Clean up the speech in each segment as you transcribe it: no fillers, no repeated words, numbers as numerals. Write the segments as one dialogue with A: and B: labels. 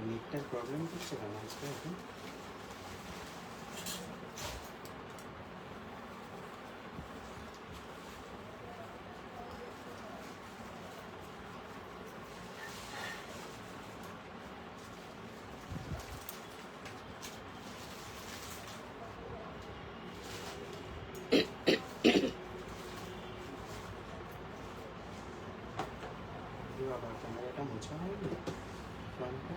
A: নেটটার problem হচ্ছে না আজকে এখন। বাবা ক্যামেরাটা মোছা হয়নি ফ্রন্টটা।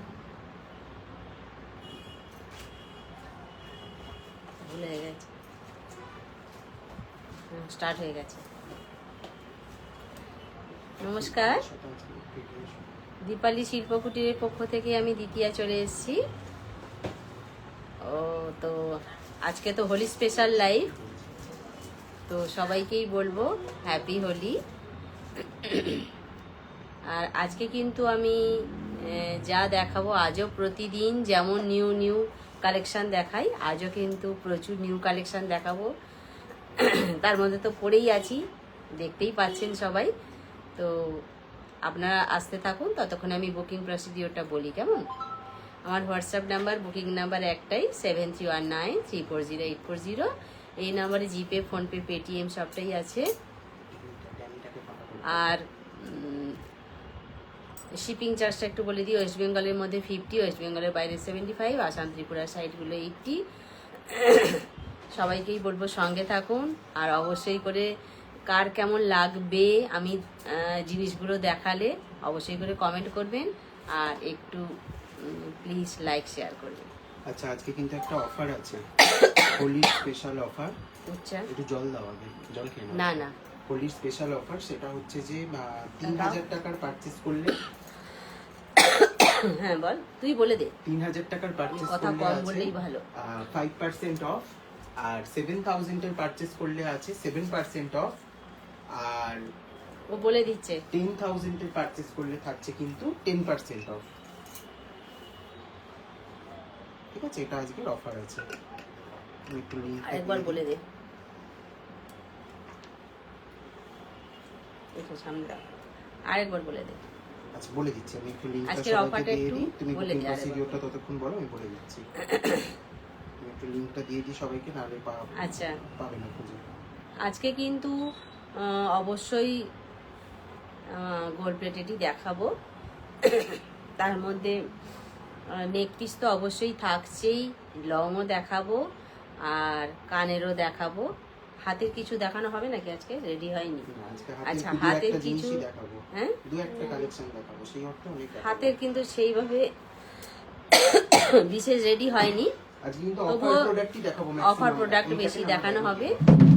B: ভুলে গেছে, স্টার্ট হয়ে গেছে। নমস্কার, দীপালি শিল্পকুটিরের পক্ষ থেকে আমি দ্বিতীয়া চলে এসেছি। তো আজকে তো হোলি স্পেশাল লাইভ, তো সবাইকেই বলবো হ্যাপি হোলি। আর আজকে কিন্তু আমি যা দেখাবো, আজও প্রতিদিন যেমন নিউ নিউ কালেকশান দেখাই, আজও কিন্তু প্রচুর নিউ কালেকশান দেখাবো। তার মধ্যে তো পড়েই আছি, দেখতেই পাচ্ছেন সবাই। তো আপনারা আসতে থাকুন, ততক্ষণ আমি বুকিং প্রসিডিওরটা বলি কেমন। আমার হোয়াটসঅ্যাপ নাম্বার, বুকিং নাম্বার একটাই, 7319340840। এই নাম্বারে জিপে, ফোনপে, পেটিএম সবটাই আছে। আর শিপিং চার্জটা একটু বলে দিই, ওয়েস্ট বেঙ্গলের মধ্যে 50, ওয়েস্ট বেঙ্গলের বাইরে 75, আসাম ত্রিপুরার সাইডগুলো 80। সবাইকেই বলবো সঙ্গে থাকুন, আর অবশ্যই করে কার কেমন লাগবে আমি জিনিসগুলো দেখালে অবশ্যই করে কমেন্ট করবেন, আর একটু প্লিজ লাইক শেয়ার করবেন।
A: আচ্ছা, আজকে কিন্তু একটা অফার আছে, হোলি স্পেশাল অফার।
B: আচ্ছা,
A: একটু জল দাও আগে, জল খেয়ে
B: না না,
A: হোলি স্পেশাল অফার সেটা হচ্ছে যে 3000 টাকার পারচেজ করলে,
B: হ্যাঁ বল, তুই বলে দে।
A: 3000 টাকার পারচেজ
B: কথা
A: করলে
B: কম
A: আছে
B: বললেই ভালো।
A: 5% অফ, আর 7000 এর পারচেজ করলে আছে 7% অফ, আর
B: ও বলে দিচ্ছে
A: 10000 এর পারচেজ করলে থাকছে কিন্তু 10% অফ। ঠিক আছে, এটা আজকের অফার আছে। আমি একটু লিংক
B: আরেকবার বলে দে, একটু সামনে দাও, আরেকবার বলে দে।
A: আচ্ছা, বলে দিচ্ছি আমি, একটু লিংকটা
B: আজকের
A: সবাইকে
B: অফারটা
A: দিয়ে
B: একটু
A: দিই। তুমি
B: বলে
A: বুকিং
B: দে আরেকবার।
A: প্রসিডিওরটা ততক্ষণ বলো, আমি বলে দিচ্ছি। আমি একটু লিংকটা দিয়ে দিই সবাইকে, নাহলে
B: আচ্ছা,
A: পাবে না খুঁজে।
B: আজকে কিন্তু অবশ্যই গোল্ড প্লেটেডই দেখাবো। তার মধ্যে নেক পিস তো অবশ্যই থাকছেই, লংও দেখাবো, আর কানেরও দেখাবো। হাতের কিছু দেখানো হবে নাকি আজকে? রেডি হয়নি। আচ্ছা, হাতের কিছু, হ্যাঁ
A: দু একটা কালেকশন দেখাবো, সেই অর্থে অনেক
B: হাতের কিন্তু সেইভাবে বিশেষ রেডি হয়নি,
A: আজকে কিন্তু
B: তবুও
A: দেখাবো,
B: অফার প্রোডাক্ট বেশি দেখানো হবে।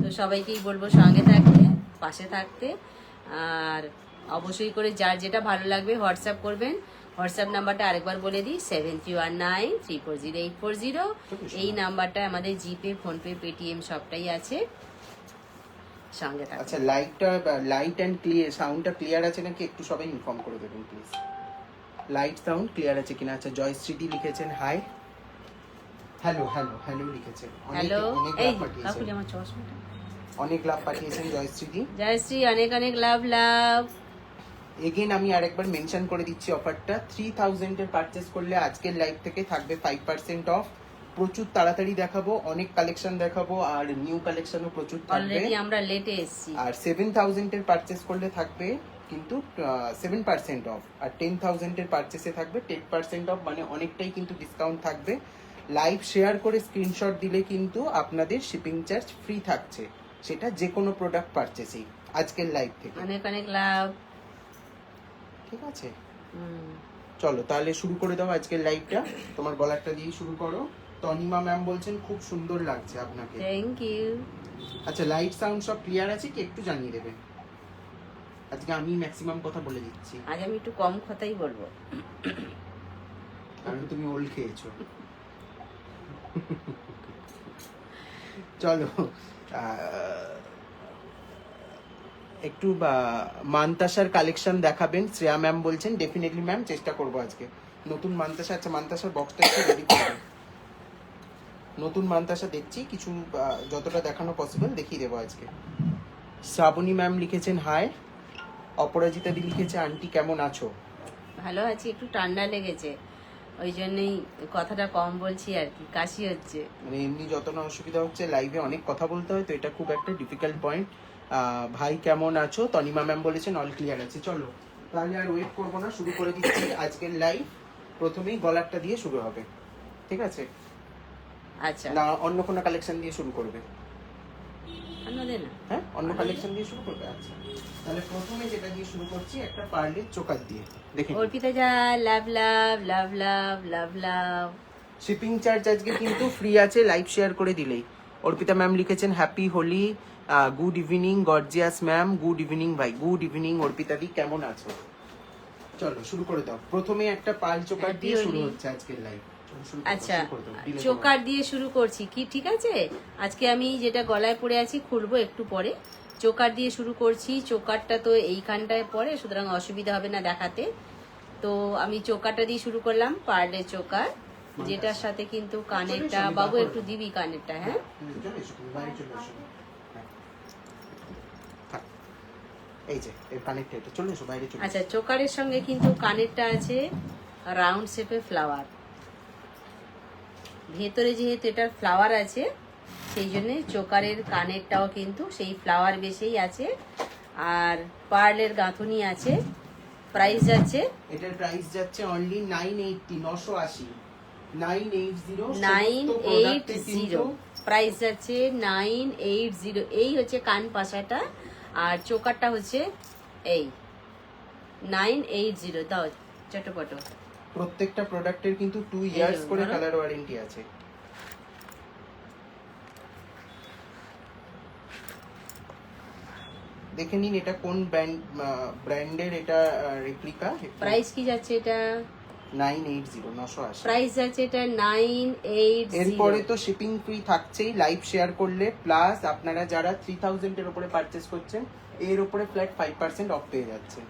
B: তো সবাইকেই বলবো সঙ্গে থাকতে, পাশে থাকতে, আর অবশ্যই করে যার যেটা ভালো লাগবে হোয়াটসঅ্যাপ করবেন। হোয়াটসঅ্যাপ নাম্বারটা আরেকবার বলে দিই, 7319340840। এই নাম্বারটা আমাদের জিপে, ফোনপে, পেটিএম সবটাই আছে, সঙ্গে থাকবেন।
A: আচ্ছা, লাইট এন্ড সাউন্ডটা ক্লিয়ার আছে নাকি একটু সবাই ইনফর্ম করে দেবেন প্লিজ। লাইট সাউন্ড ক্লিয়ার আছে কিনা? আচ্ছা, জয়শ্রীদি লিখেছেন হাই, হ্যালো হ্যালো হ্যালো লিখেছেন,
B: হ্যালো,
A: অনেক
B: এই
A: লাভ পাঠিয়েছেন,
B: কাকুলি আমার চশমাটা,
A: অনেক লাভ পাঠিয়েছেন জয়শ্রীদি।
B: জয়শ্রী অনেক অনেক লাভ লাভ।
A: এগেন আমি আরেকবার মেনশন করে দিচ্ছি অফারটা, 3000 এর পারচেজ করলে আজকের লাইভ থেকে থাকবে 5% অফ। প্রচুর তাড়াতাড়ি দেখাবো, অনেক কালেকশন দেখাবো, আর নিউ কালেকশনও প্রচুর থাকবে।
B: অলরেডি আমরা লেটে এসেছি।
A: আর 7000 এর পারচেজ করলে থাকবে কিন্তু 7% অফ, আর 10000 এর পারচেসে থাকবে 10% অফ, মানে অনেকটাই কিন্তু ডিসকাউন্ট থাকবে। লাইভ শেয়ার করে স্ক্রিনশট দিলে কিন্তু আপনাদের শিপিং চার্জ ফ্রি থাকছে, সেটা যে কোনো প্রোডাক্ট পারচেসেই আজকের লাইভ থেকে।
B: অনেক অনেক লাভ।
A: ঠিক আছে, চলো তাহলে শুরু করে দাও আজকের লাইভটা। তোমার গলারটা দিয়ে শুরু করো। তনিমা ম্যাম বলছেন খুব সুন্দর লাগছে আপনাকে,
B: থ্যাংক ইউ।
A: আচ্ছা, লাইট সাউন্ড সব ক্লিয়ার আছে কি একটু জানিয়ে দেবেন। আজকে আমি ম্যাক্সিমাম কথা বলে দিচ্ছি,
B: আজ আমি একটু কম কথাই বলবো,
A: কারণ তুমি ওল খেয়েছো। চলো একটু মান্তাসার কালেকশন দেখাবেন শ্রেয়া ম্যাম বলছেন। ডেফিনেটলি ম্যাম, চেষ্টা করবো আজকে নতুন মান্তাসা। আচ্ছা, মান্তাসার বক্সটা একটু রেডি করবেন। নতুন মান্তাসা দেখছি, কিছু যতটা দেখানো পসিবল দেখিয়ে দেবো আজকে। শ্রাবণী ম্যাম লিখেছেন হাই। অপরাজিতা দি লিখেছে আন্টি কেমন আছো?
B: ভালো আছি, একটু ঠান্ডা লেগেছে, ওই জন্যই কথাটা কম বলছি আর কি, কাশি হচ্ছে।
A: মানে এমনি যত না অসুবিধা হচ্ছে, লাইভে অনেক কথা বলতে হয় তো এটা খুব একটা ডিফিকাল্ট পয়েন্ট। ভাই কেমন আছো? তনিমা ম্যাম বলেছেন অল ক্লিয়ার আছে। চলো তাহলে আর ওয়েট করবো না, শুরু করে দিচ্ছি আজকের লাইভ। প্রথমেই গলারটা দিয়ে শুরু হবে, ঠিক আছে?
B: আচ্ছা,
A: না অন্য কোনো কালেকশন দিয়ে শুরু করবে?
B: অন্যদের না,
A: হ্যাঁ, অন্য কালেকশন দিয়ে শুরু করবে। আচ্ছা, তাহলে প্রথমে যেটা দিয়ে শুরু করছি, একটা পার্লের চোকার দিয়ে দেখে।
B: অর্পিতা যা, লাভ লাভ লাভ লাভ লাভ লাভ।
A: শিপিং চার্জ আজকে কিন্তু ফ্রি আছে, লাইভ শেয়ার করে দিলেই। অর্পিতা ম্যাম লিখেছেন happy Holi, good evening gorgeous ma'am, good evening ভাই, গুড ইভিনিং অর্পিতা দি, কেমন আছো? চলো শুরু করে দাও। প্রথমে একটা পাল চোকার
B: Happy
A: দিয়ে শুরু
B: Holi।
A: হচ্ছে আজকের লাইভ।
B: আচ্ছা, চোকার দিয়ে শুরু করছি কি, ঠিক আছে? আজকে আমি যেটা গলায় পরে আছি খুলবো একটু পরে। চোকার দিয়ে শুরু করছি। চোকারটা তো এইখানটায় পরে, সুতরাং অসুবিধা হবে না দেখাতে। তো আমি চোকারটা দিয়ে শুরু করলাম, পার্লের চোকার, যেটার সাথে কিন্তু কানেরটা, বাবু একটু দিবি কানেরটা, হ্যাঁ?
A: এই যে এর কানেক্ট, এটা চলে এসো বাইরে চলে।
B: আচ্ছা, চোকারের সঙ্গে কিন্তু কানেরটা আছে রাউন্ড শেপে ফ্লাওয়ার। ভেতরে যেহেতু এটার ফ্লাওয়ার আছে, সেই জন্য চোকারের কানেরটাও কিন্তু সেই ফ্লাওয়ার বেসেই আছে। আর পার্লের গাঁথুনি আছে। প্রাইস যাচ্ছে
A: এটার প্রাইস যাচ্ছে অনলি 980, 980, 980।
B: 980, প্রাইস যাচ্ছে 980। এই হচ্ছে কান পাশাটা, আর চোকারটা হচ্ছে এই 980। দাও চটপটো।
A: প্রত্যেকটা প্রোডাক্টের কিন্তু 2 ইয়ার্স করে
B: ধরো।
A: কালার ওয়ারেন্টি আছে। দেখে নিন এটা কোন ব্র্যান্ডের, এটা রেপ্লিকা।
B: প্রাইস কি যাচ্ছে এটা?
A: 980, 980।
B: প্রাইস যাচ্ছে এটা 980।
A: এরপরে তো শিপিং ফ্রি থাকছেই লাইভ শেয়ার করলে, প্লাস আপনারা যারা 3000 এর উপরে পারচেজ করছেন এর উপরে ফ্ল্যাট 5% অফ পেয়ে যাচ্ছেন।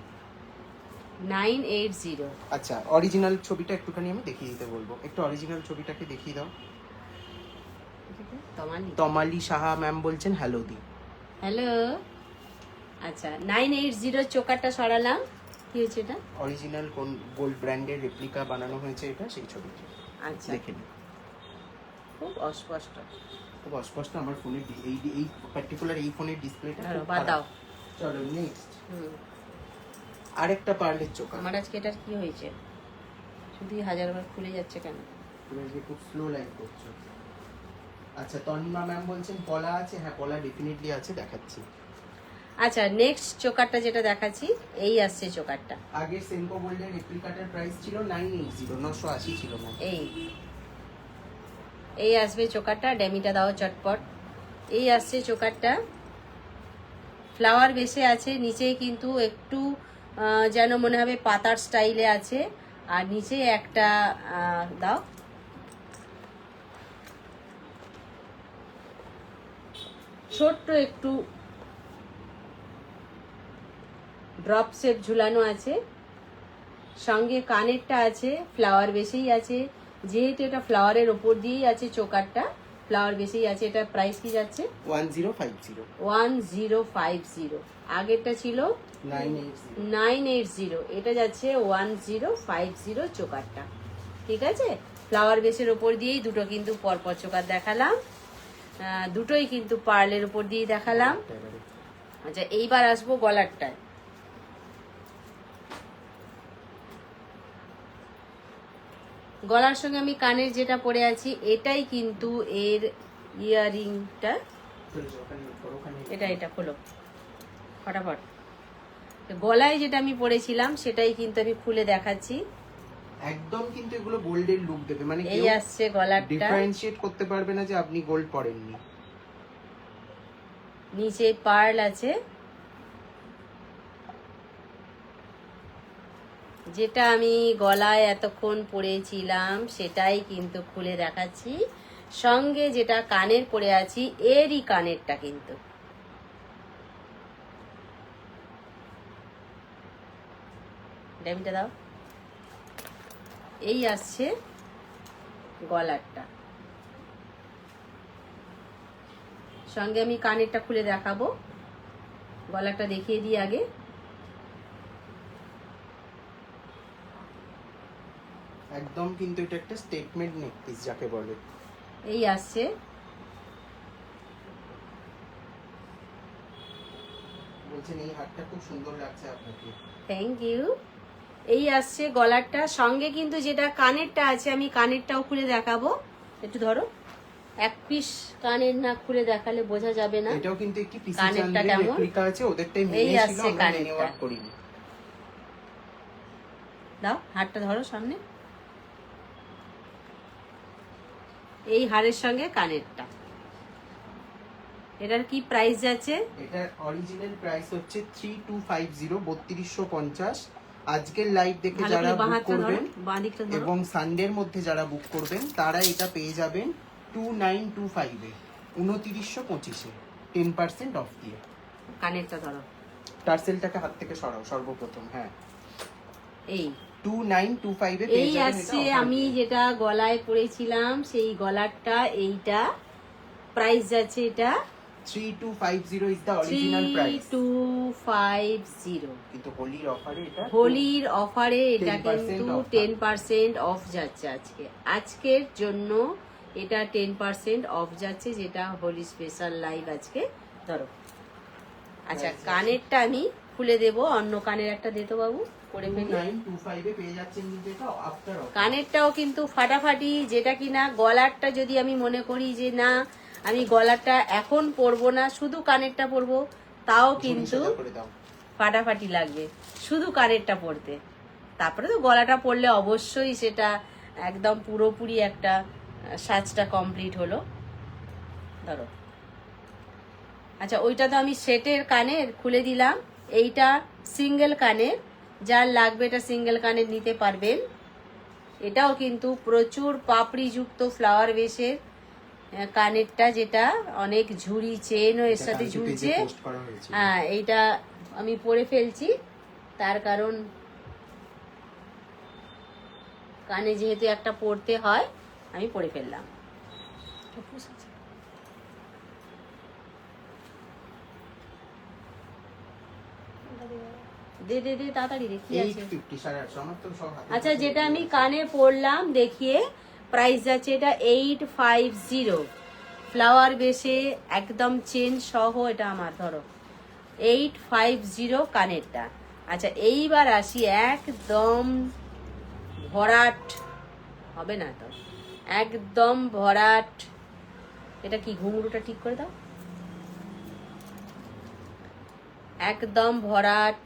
B: 980।
A: আচ্ছা, অরিজিনাল ছবিটা একটুখানি আমি দেখিয়ে দিতে বলবো। একটু অরিজিনাল ছবিটাকে দেখিয়ে দাও। তমালি সাহা ম্যাম বলছেন হ্যালো দি।
B: হ্যালো। আচ্ছা, 980 চোকারটা সরালাম। কি হয়েছে এটা?
A: অরিজিনাল কোন গোল্ড ব্র্যান্ডের রেপ্লিকা বানানো হয়েছে এটা, সেই ছবিটি
B: আচ্ছা,
A: দেখে নিন।
B: খুব অস্পষ্ট।
A: খুব অস্পষ্ট। আমার ফোনের এই পার্টিকুলার এই ফোনের ডিসপ্লেটা
B: ধরো,
A: খুব
B: বাদ দাও।
A: খারাপ। চলো নেক্সট
B: হুম।
A: আরেকটা পার্লের চোকা।
B: আমার আজকে এটার কি হয়েছে? শুধুই হাজারবার খুলে যাচ্ছে কেন?
A: তুমি আজকে খুব স্লো লাইভ করছো। আচ্ছা, তনিমা ম্যাম বলছেন পলা আছে। হ্যাঁ, পলা ডেফিনেটলি আছে, দেখাচ্ছি।
B: আচ্ছা, নেক্সট চোকারটা যেটা দেখাচ্ছি, এই আসছে চোকারটা।
A: আগে সেনকো গোল্ডের রেপ্লিকাটার প্রাইস ছিল 980, 980 ছিল না।
B: এই আসবে চোকারটা। ড্যামিটা দাও চটপট। এই আসছে চোকারটা, ফ্লাওয়ার বেসে আছে। নিচে কিন্তু একটু যেন মনে হবে পাতার স্টাইলে আছে। আর নিচে একটা দাও, ছোট্ট একটু ড্রপ শেপ ঝুলানো আছে। সঙ্গে কানেরটা আছে, ফ্লাওয়ার বেসেই আছে। যেহেতু এটা ফ্লাওয়ারের ওপর দিয়েই আছে চোকারটা, ফ্লাওয়ার বেসেই আছে। এটা প্রাইস কি যাচ্ছে?
A: 1050।
B: 1050। আগেরটা ছিল 980, এটা যাচ্ছে 1050 চোকারটা। ঠিক আছে, ফ্লাওয়ার বেসের ওপর দিয়েই দুটো কিন্তু পরপর চোকার দেখালাম। দুটোই কিন্তু পার্লের ওপর দিয়েই দেখালাম। আচ্ছা, এইবার আসবো গলারটায়। গলার সঙ্গে আমি কানের যেটা পরে আছি, এটাই কিন্তু এর ইয়ারিংটা। এটা খোলো ফটাফট। গলায় যেটা আমি পরেছিলাম সেটাই কিন্তু আমি খুলে দেখাচ্ছি।
A: একদম কিন্তু এগুলো গোল্ডের লুক দেবে, মানে
B: এই আসছে গলারটা।
A: ডিফারেন্সিয়েট করতে পারবে না যে আপনি গোল্ড পরেননি।
B: নিচে পার্ল আছে, যেটা আমি গলায় এতক্ষণ পরেছিলাম সেটাই কিন্তু খুলে দেখাচ্ছি। সঙ্গে যেটা কানের পরে আছি এরই কানেরটা কিন্তু ডেমিটা দাও। এই আসছে গলারটা, সঙ্গে আমি কানেরটা খুলে দেখাবো। গলাটা দেখিয়ে দিই আগে।
A: একদম কিন্তু এটা একটা স্টেটমেন্ট নেক পিস যাকে বলে।
B: এই আসছে,
A: বলছেন এই হারটা খুব সুন্দর লাগছে আপনাকে।
B: Thank you. এই আসছে গলারটা, সঙ্গে কিন্তু যেটা কানেরটা আছে আমি কানেরটাও খুলে দেখাবো। একটু ধরো, এক পিস কানের না খুলে দেখালে বোঝা যাবে না।
A: এটাও কিন্তু একটি পিসি
B: কানেরটা
A: চ্যানেলের
B: কেমন?
A: রেপ্লিকা আছে, ওদেরটাই
B: এই
A: মেনে ছিল,
B: আসছে
A: আমরা মেনে
B: কানেরটা।
A: ওয়ার্ক করিনি।
B: দাও হারটা ধরো সামনে। এই হারের সঙ্গে কানেরটা, এটার কি প্রাইস যাচ্ছে?
A: এটার অরিজিনাল প্রাইস হচ্ছে 3250, 3250। আজকের লাইভ দেখে
B: ভালো
A: যারা
B: করে বাঁ
A: বুক
B: হাতটা ধরো,
A: করবেন
B: বাঁ দিকটা ধরো।
A: এবং সানডের মধ্যে যারা বুক করবেন তারা এটা পেয়ে যাবেন 2925 এ, 2925 এ 10% অফ দিয়ে।
B: কানেরটা ধরো,
A: টার্সেলটাকে হাত থেকে সরাও সর্বপ্রথম। হ্যাঁ,
B: এই
A: 2925 এ পেয়ে
B: এই
A: যাবেন
B: আসছে
A: এটা offer
B: আমি
A: দিয়ে।
B: যেটা গলায় পরেছিলাম সেই গলারটা, এইটা প্রাইস যাচ্ছে এটা
A: 3250 ইজ দ্য অরিজিনাল প্রাইস।
B: 3250।
A: কিন্তু হোলির অফারে এটা
B: হোলির অফারে এটা
A: 10%
B: কিন্তু
A: off
B: 10% অফ যাচ্ছে আজকে, আজকের জন্য এটা 10% অফ যাচ্ছে, যেটা হোলি স্পেশাল লাইভ আজকে। ধরো, আচ্ছা কানেরটা আমি খুলে দেব, অন্য কানের একটা দিতে বাবু করে ফেলি।
A: 2925 এ পেয়ে যাচ্ছেন কিন্তু এটা আফটার অফার।
B: কানেরটাও কিন্তু ফাটাফাটি, যেটা কিনা গলারটা যদি আমি মনে করি যে না আমি গলারটা এখন পরবো না, শুধু কানেরটা পরবো, তাও কিন্তু ফাটাফাটি লাগবে শুধু কানেরটা পরতে। তারপরে তো গলাটা পরলে অবশ্যই সেটা একদম পুরোপুরি একটা সাজটা কমপ্লিট হলো। ধরো, আচ্ছা ওইটা তো আমি সেটের কানের খুলে দিলাম, এইটা সিঙ্গেল কানের, যার লাগবে এটা সিঙ্গেল কানের নিতে পারবেন। এটাও কিন্তু প্রচুর পাপড়ি যুক্ত ফ্লাওয়ার বেসের কানেরটা, যেটা অনেক ঝুড়ি চেনও এর সাথে ঝুলছে। হ্যাঁ, এইটা আমি পরে ফেলছি, তার কারণ কানে যেহেতু একটা পরতে হয় আমি পরে ফেললাম। দে দে দে তাড়াতাড়ি দে, কি আছে?
A: 850 850 আমার তো সব হাতে।
B: আচ্ছা যেটা আমি কানে পরলাম দেখিয়ে, প্রাইস যাচ্ছে এটা 850, ফ্লাওয়ার বেসে একদম চেন সহ এটা আমার। ধরো 850 কানেরটা। আচ্ছা এইবার আসি একদম ভরাট, হবে না তো, একদম ভরাট। এটা কি ঘুঙরুটা ঠিক করে দাও, একদম ভরাট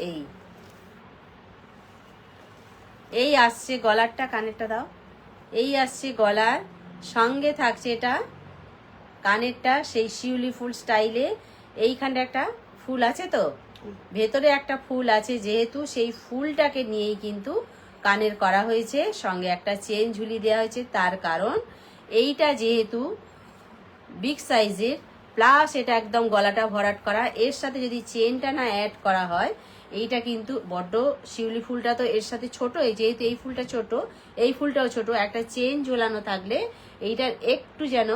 B: এই এই আসছে গলারটা, কানেরটা দাও। এই আসছে গলার, সঙ্গে থাকছে এটা কানেরটা সেই শিউলি ফুল স্টাইলে। এইখানটা একটা ফুল আছে, তো ভেতরে একটা ফুল আছে, যেহেতু সেই ফুলটাকে নিয়েই কিন্তু কানের করা হয়েছে, সঙ্গে একটা চেন ঝুলি দেওয়া হয়েছে। তার কারণ এইটা যেহেতু বিগ সাইজের, প্লাস এটা একদম গলাটা ভরাট করা, এর সাথে যদি চেনটা না অ্যাড করা হয়, এইটা কিন্তু বড্ড, শিউলি ফুলটা তো এর সাথে ছোট, যেহেতু এই ফুলটা ছোট, এই ফুলটাও ছোট, একটা চেন ঝোলানো থাকলে এইটার একটু যেন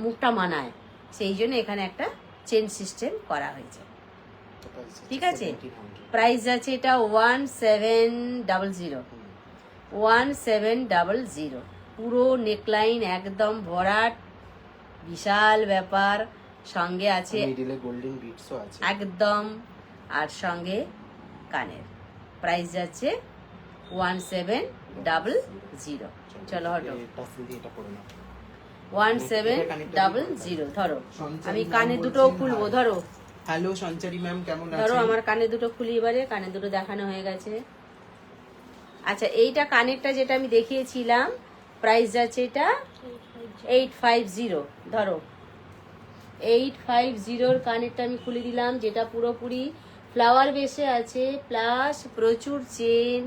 B: মুখটা মানায়, সেই জন্য এখানে একটা চেন সিস্টেম করা হয়েছে। ঠিক আছে, প্রাইস আছে এটা 1700, 1700। পুরো নেকলাইন একদম ভরাট, বিশাল ব্যাপার, সঙ্গে আছে
A: মিডলে গোল্ডেন বিটসও আছে
B: একদম, আর সঙ্গে কানের। প্রাইস যাচ্ছে 1700। চলো হটো, 1700। ধরো আমি কানে দুটো খুলবো, ধরো।
A: হ্যালো সঞ্চারী ম্যাম, কেমন আছেন?
B: ধরো আমার কানে দুটো খুলি, এবারে কানে দুটো দেখানো হয়ে গেছে। আচ্ছা এইটা কানেরটা যেটা আমি দেখিয়েছিলাম, প্রাইস যাচ্ছে এটা 850। ধরো 850 কানেরটা আমি খুলে দিলাম, যেটা পুরোপুরি ফ্লাওয়ার বেসে আছে, প্লাস প্রচুর চেন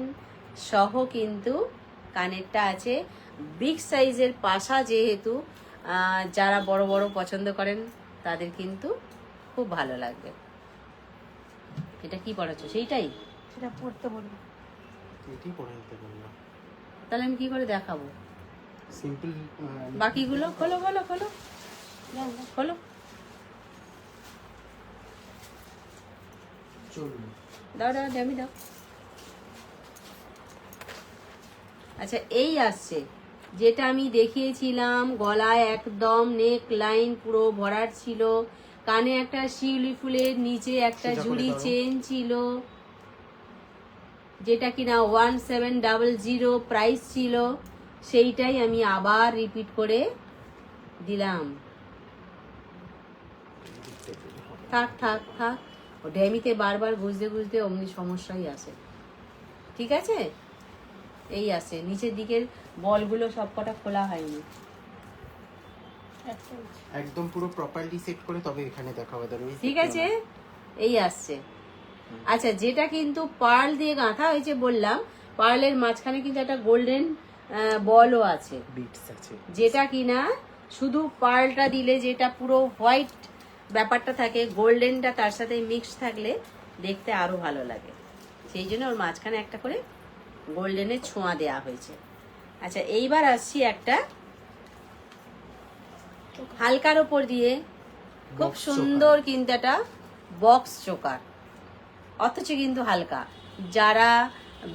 B: সহ কিন্তু কানেরটা আছে। বিগ সাইজের পাশা, যেহেতু যারা বড় বড় পছন্দ করেন তাদের কিন্তু খুব ভালো লাগবে। এটা কি পড়াচ্ছ? সেইটাই?
C: সেটা পড়তে বলবো।
A: এটাই পরে নিতে বললাম।
B: তাহলে আমি কি করে দেখাবো?
A: সিম্পল।
B: বাকিগুলো খোলো খোলো খোলো খোলো।
A: চলুন।
B: দাও দাও আমি দাও। আচ্ছা, এই আসছে যেটা আমি দেখিয়েছিলাম, গলায় একদম নেক লাইন পুরো ভরাট ছিল, কানে একটা শিউলি ফুলের নিচে একটা
A: সোজা করে
B: জুড়ি
A: ধরো।
B: চেন ছিল, যেটা কিনা 1700 প্রাইস ছিল। সেইটাই আমি আবার রিপিট করে দিলাম। থাক থাক থাক, ও ড্যামিতে বারবার গুজতে গুজতে অমনি সমস্যাই আসে। ঠিক আছে, এই আসে নিচের দিকের বলগুলো সবকটা খোলা হয়নি।
A: একদম পুরো প্রপারলি সেট করে তবে এখানে দেখাবো দাঁড়াবে।
B: ঠিক আছে, এই আসছে। আচ্ছা, যেটা কিন্তু পার্ল দিয়ে গাঁথা হয়েছে বললাম, পার্লের মাঝখানে কিন্তু একটা গোল্ডেন বলও আছে,
A: বিটস আছে।
B: যেটা কিনা শুধু পার্লটা দিলে যেটা পুরো হোয়াইট ব্যাপারটা থাকে, গোল্ডেনটা তার সাথে মিক্স থাকলে দেখতে আরো ভালো লাগে। সেই জন্য ওর মাঝখানে একটা করে গোল্ডেনের ছোঁয়া দেয়া হয়েছে। আচ্ছা, এইবার আসছি একটা হালকার ওপর দিয়ে খুব
A: Box
B: সুন্দর কিন্তু একটা বক্স চোকার, অথচ কিন্তু হালকা। যারা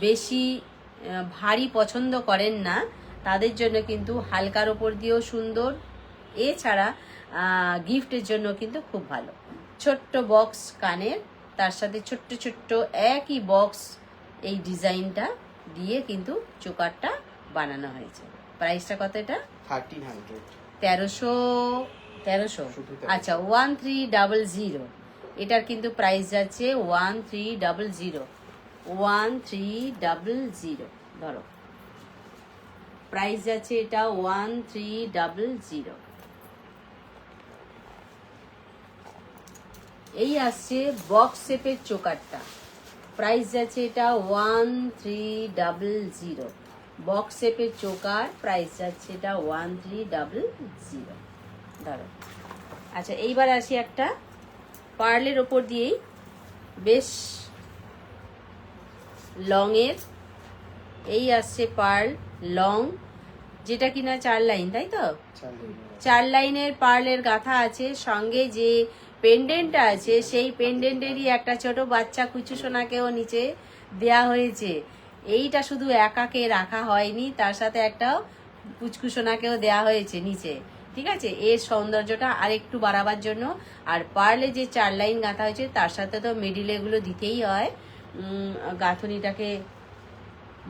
B: বেশি ভারী পছন্দ করেন না তাদের জন্য কিন্তু হালকার ওপর দিয়েও সুন্দর, এছাড়া গিফটের জন্য কিন্তু খুব ভালো। ছোট্ট বক্স কানের, তার সাথে ছোট্ট ছোট্ট একই বক্স এই ডিজাইনটা দিয়ে কিন্তু চোকারটা বানানো হয়েছে। প্রাইসটা কত এটা?
A: 1300।
B: 1300।
A: শুধু 1300।
B: আচ্ছা, 1300। এটার কিন্তু প্রাইস যাচ্ছে 1300। 1300 ধরো, প্রাইস যাচ্ছে এটা 1300। এই আসছে বক্স শেপের চোকারটা, প্রাইস যাচ্ছে এটা 1300। বক্স শেপের চোকার, প্রাইস যাচ্ছে এটা 1300 ধরো। আচ্ছা, এইবার আসি একটা পার্লের ওপর দিয়েই বেশ লং এর, এই আসছে পার্ল লং, যেটা কিনা 4 লাইন, তাই তো? 4 লাইনের পার্লের গাঁথা আছে, সঙ্গে যে পেন্ডেন্টটা আছে সেই পেন্ডেন্টেরই একটা ছোট বাচ্চা কুচু সোনাকেও নিচে দেয়া হয়েছে। এইটা শুধু একাকে রাখা হয়নি, তার সাথে একটা কুচকু সোনাকেও দেয়া হয়েছে নিচে। ঠিক আছে, এর সৌন্দর্যটা আরেকটু বাড়াবার জন্য। আর পার্লে যে 4 লাইন গাঁথা হয়েছে তার সাথে তো মিডিল এগুলো দিতেই হয়, গাঁথনিটাকে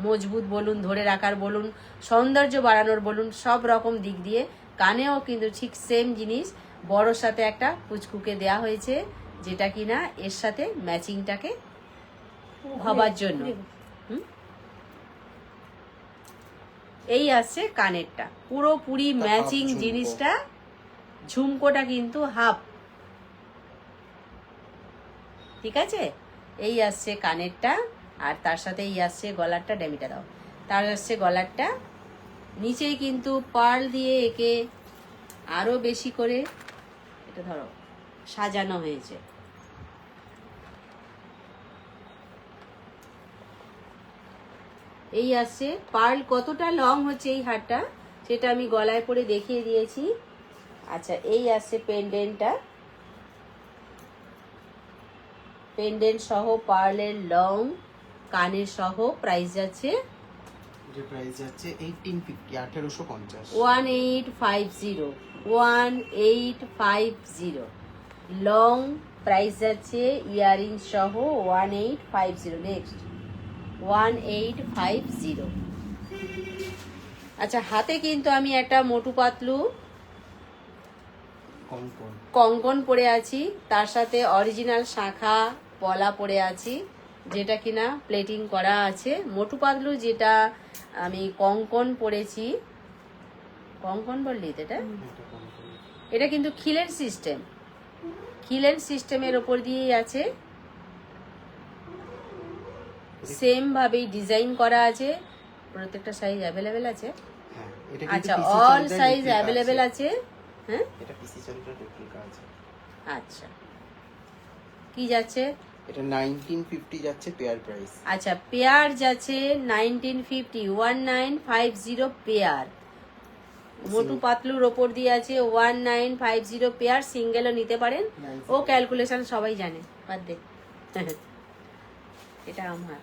B: মজবুত বলুন, ধরে রাখার বলুন, সৌন্দর্য বাড়ানোর বলুন, সব রকম দিক দিয়ে। কানেও কিন্তু ঠিক সেম জিনিস বড়র সাথে একটা পুচকুকে দেয়া হয়েছে, যেটা কিনা এর সাথে ম্যাচিংটাকে হবার জন্য। এই আসছে কানেরটা, পুরোপুরি ম্যাচিং
A: ঝুমকো।
B: জিনিসটা। ঝুমকোটা কিন্তু হাফ। ঠিক আছে, এই আসছে কানেরটা, আর তার সাথে এই আসছে গলারটা। ড্যামিটা দাও। তার আসছে গলারটা, নিচেই কিন্তু পার্ল দিয়ে একে আরো বেশি করে এটা ধরো সাজানো হয়েছে। এই আসছে পার্ল। কতটা লং হচ্ছে এই হারটা সেটা আমি গলায় পরে দেখিয়ে দিয়েছি। আচ্ছা, এই আসছে পেন্ডেন্টটা, পেন্ডেন্ট সহ পার্লের লং কানের সহ, প্রাইস যাচ্ছে
A: যে প্রাইস যাচ্ছে 1850।
B: 1850। 1850 লং প্রাইস যাচ্ছে, ইয়ারিং সহ 1850। নেক্সট 1850। আচ্ছা, হাতে কিন্তু আমি একটা মোটু পাতলু
A: কঙ্কন।
B: কঙ্কন পরে আছি, তার সাথে অরিজিনাল শাঁখা পলা পরে আছি, যেটা কিনা প্লেটিং করা আছে। মোটু পাতলু যেটা আমি কঙ্কন পরেছি, কঙ্কন বললি তো এটা?
A: এটা কঙ্কন।
B: এটা কিন্তু খিলের সিস্টেম, খিলের সিস্টেমের ওপর দিয়েই আছে। সেম ভাবেই ডিজাইন করা আছে, প্রত্যেকটা সাইজ অ্যাভেলেবেল আছে।
A: হ্যাঁ, এটা
B: আচ্ছা, অল সাইজ অ্যাভেলেবেল আছে। হ্যাঁ,
A: এটা পিসি চন্দ্রের রেপ্লিকা আছে।
B: আচ্ছা, কি যাচ্ছে?
A: এটা 1950 যাচ্ছে পেয়ার প্রাইস।
B: আচ্ছা, পেয়ার যাচ্ছে 1950, 1950 পেয়ার। মোটু পাতলুর ওপর দিয়ে আছে 1950 পেয়ার, সিঙ্গেলও নিতে পারেন। ও ক্যালকুলেশন সবাই জানে, বাদ দে। এটা আমার।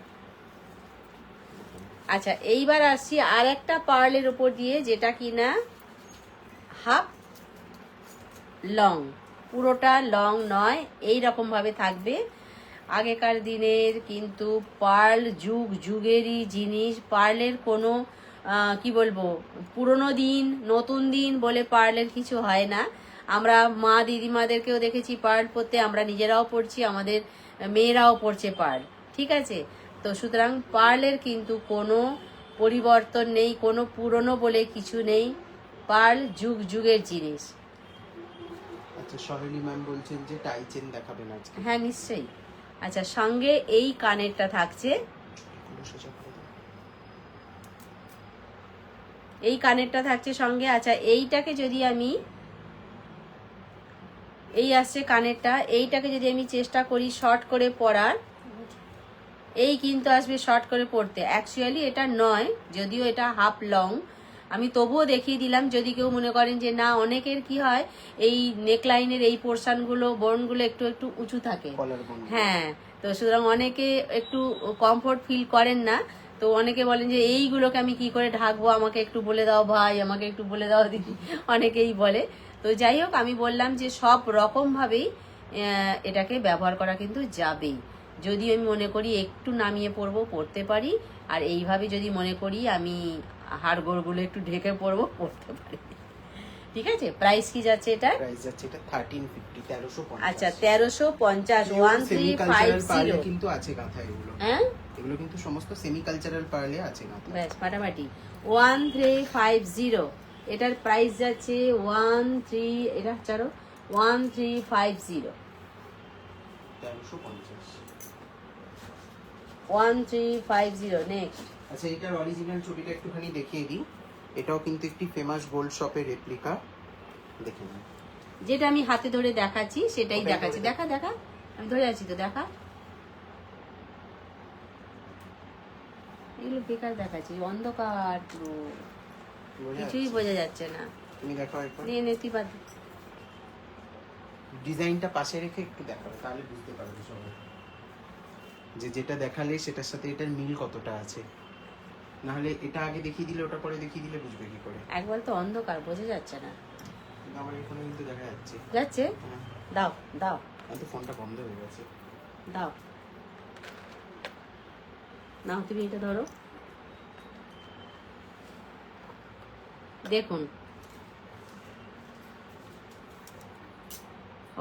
B: আচ্ছা, এইবার আসছি আর একটা পার্লের ওপর দিয়ে, যেটা কিনা হাফ লং, পুরোটা লং নয়, এই রকম ভাবে থাকবে। আগেকার দিনের কিন্তু পার্ল যুগ যুগেরই জিনিস। পার্লের কোনো কি বলবো, পুরনো দিন নতুন দিন বলে পার্লের কিছু হয় না। আমরা মা দিদিমাদেরকেও দেখেছি পার্ল পরতে, আমরা নিজেরাও পরছি, আমাদের মেয়েরাও পরছে পার্ল, ঠিক আছে? তো সুতরাং পার্লের কিন্তু কোনো পরিবর্তন নেই, কোনো পুরনো বলে কিছু নেই। পার্ল যুগ যুগের জিনিস।
A: আচ্ছা, সহেলি ম্যাম বলছেন যে টাই চেন দেখাবেন আজকে।
B: হ্যাঁ, নিশ্চয়ই। আচ্ছা, সঙ্গে এই কানেরটা থাকছে, এই কানেরটা থাকছে সঙ্গে। আচ্ছা, এইটাকে যদি আমি, এই আসছে কানেরটা, এইটাকে যদি আমি চেষ্টা করি শর্ট করে পরার, এই কিন্তু আসবে শর্ট করে পরতে। অ্যাকচুয়ালি এটা নয়, যদিও এটা হাফ লং, আমি তবুও দেখিয়ে দিলাম। যদি কেউ মনে করেন যে না, অনেকের কি হয় এই নেকলাইনের এই পোর্শনগুলো, বোনগুলো একটু একটু উঁচু থাকে, হ্যাঁ, তো সুতরাং অনেকে একটু কমফোর্ট ফিল করেন না। তো অনেকে বলেন যে এইগুলোকে আমি কি করে ঢাকবো, আমাকে একটু বলে দাও ভাই, আমাকে একটু বলে দাও দিদি, অনেকেই বলে। তো যাই হোক, আমি বললাম যে সব রকম ভাবেই এটাকে ব্যবহার করা কিন্তু যাবেই। যদি আমি মনে করি একটু নামিয়ে পরবো, পরতে পারি। আর এইভাবে যদি মনে করি আমি হাড়গোড়গুলো একটু ঢেকে পরবো, পরতে পারি। ঠিক আছে, প্রাইস কি যাচ্ছে এটা?
A: প্রাইস যাচ্ছে এটা 1350, 1350।
B: আচ্ছা, 1350, 1350
A: কিন্তু আছে গাঁথা এগুলো।
B: হ্যাঁ,
A: এগুলো কিন্তু সমস্ত সেমি কালচারাল পার্লে আছে গাঁথা।
B: ব্যাস, ফাটাফাটি। 1350, এটার প্রাইস যাচ্ছে 13, এটা ছাড়ো, 1350, 1350। নেক্সট।
A: আচ্ছা, এটার অরিজিনাল ছবিটা একটুখানি দেখিয়ে দিই। এটাও কিন্তু একটি ফেমাস গোল্ড শপের রেপ্লিকা। দেখে নিন,
B: যেটা আমি হাতে ধরে দেখাচ্ছি সেটাই
A: ওটাই
B: দেখাচ্ছি।
A: ধরে
B: দেখা দেখা, আমি ধরে আছি তো, দেখা। এগুলো বেকার দেখাচ্ছি, অন্ধকার পুরো, কিছুই বোঝা যাচ্ছে না।
A: তুমি দেখো একবার,
B: নিয়ে নে তুই, বাদ।
A: ডিজাইনটা পাশে রেখে একটু দেখাবে, তাহলে বুঝতে পারবে সবাই যে যেটা দেখালে সেটার সাথে এটার মিল কতটা আছে। না হলে এটা আগে দেখিয়ে দিলে ওটা পরে দেখিয়ে দিলে বুঝবে কি করে?
B: একবার তো অন্ধকার, বোঝা যাচ্ছে না।
A: কিন্তু আমার এখানে কিন্তু দেখা যাচ্ছে।
B: যাচ্ছে?
A: হ্যাঁ,
B: দাও দাও
A: কিন্তু ফোনটা বন্ধ হয়ে গেছে।
B: দাও, নাও তুমি এটা ধরো। দেখুন,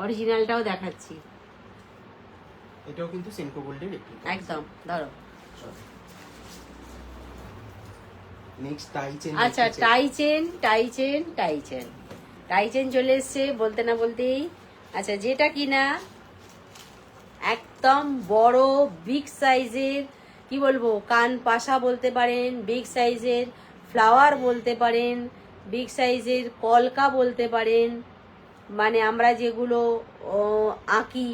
B: অরিজিনালটাও দেখাচ্ছি,
A: এটাও কিন্তু সেনকো গোল্ডের রেপ্লিকা।
B: একদম, ধরো।
A: Next tie chain.
B: আচ্ছা, tie chain, tie chain, tie chain, tie chain চলে এসছে বলতে না বলতেই। আচ্ছা, যেটা কিনা একদম বড় বিগ সাইজের, কি বলবো, কান পাশা বলতে পারেন, বিগ সাইজের ফ্লাওয়ার বলতে পারেন, বিগ সাইজের কলকা বলতে পারেন, মানে আমরা যেগুলো আঁকি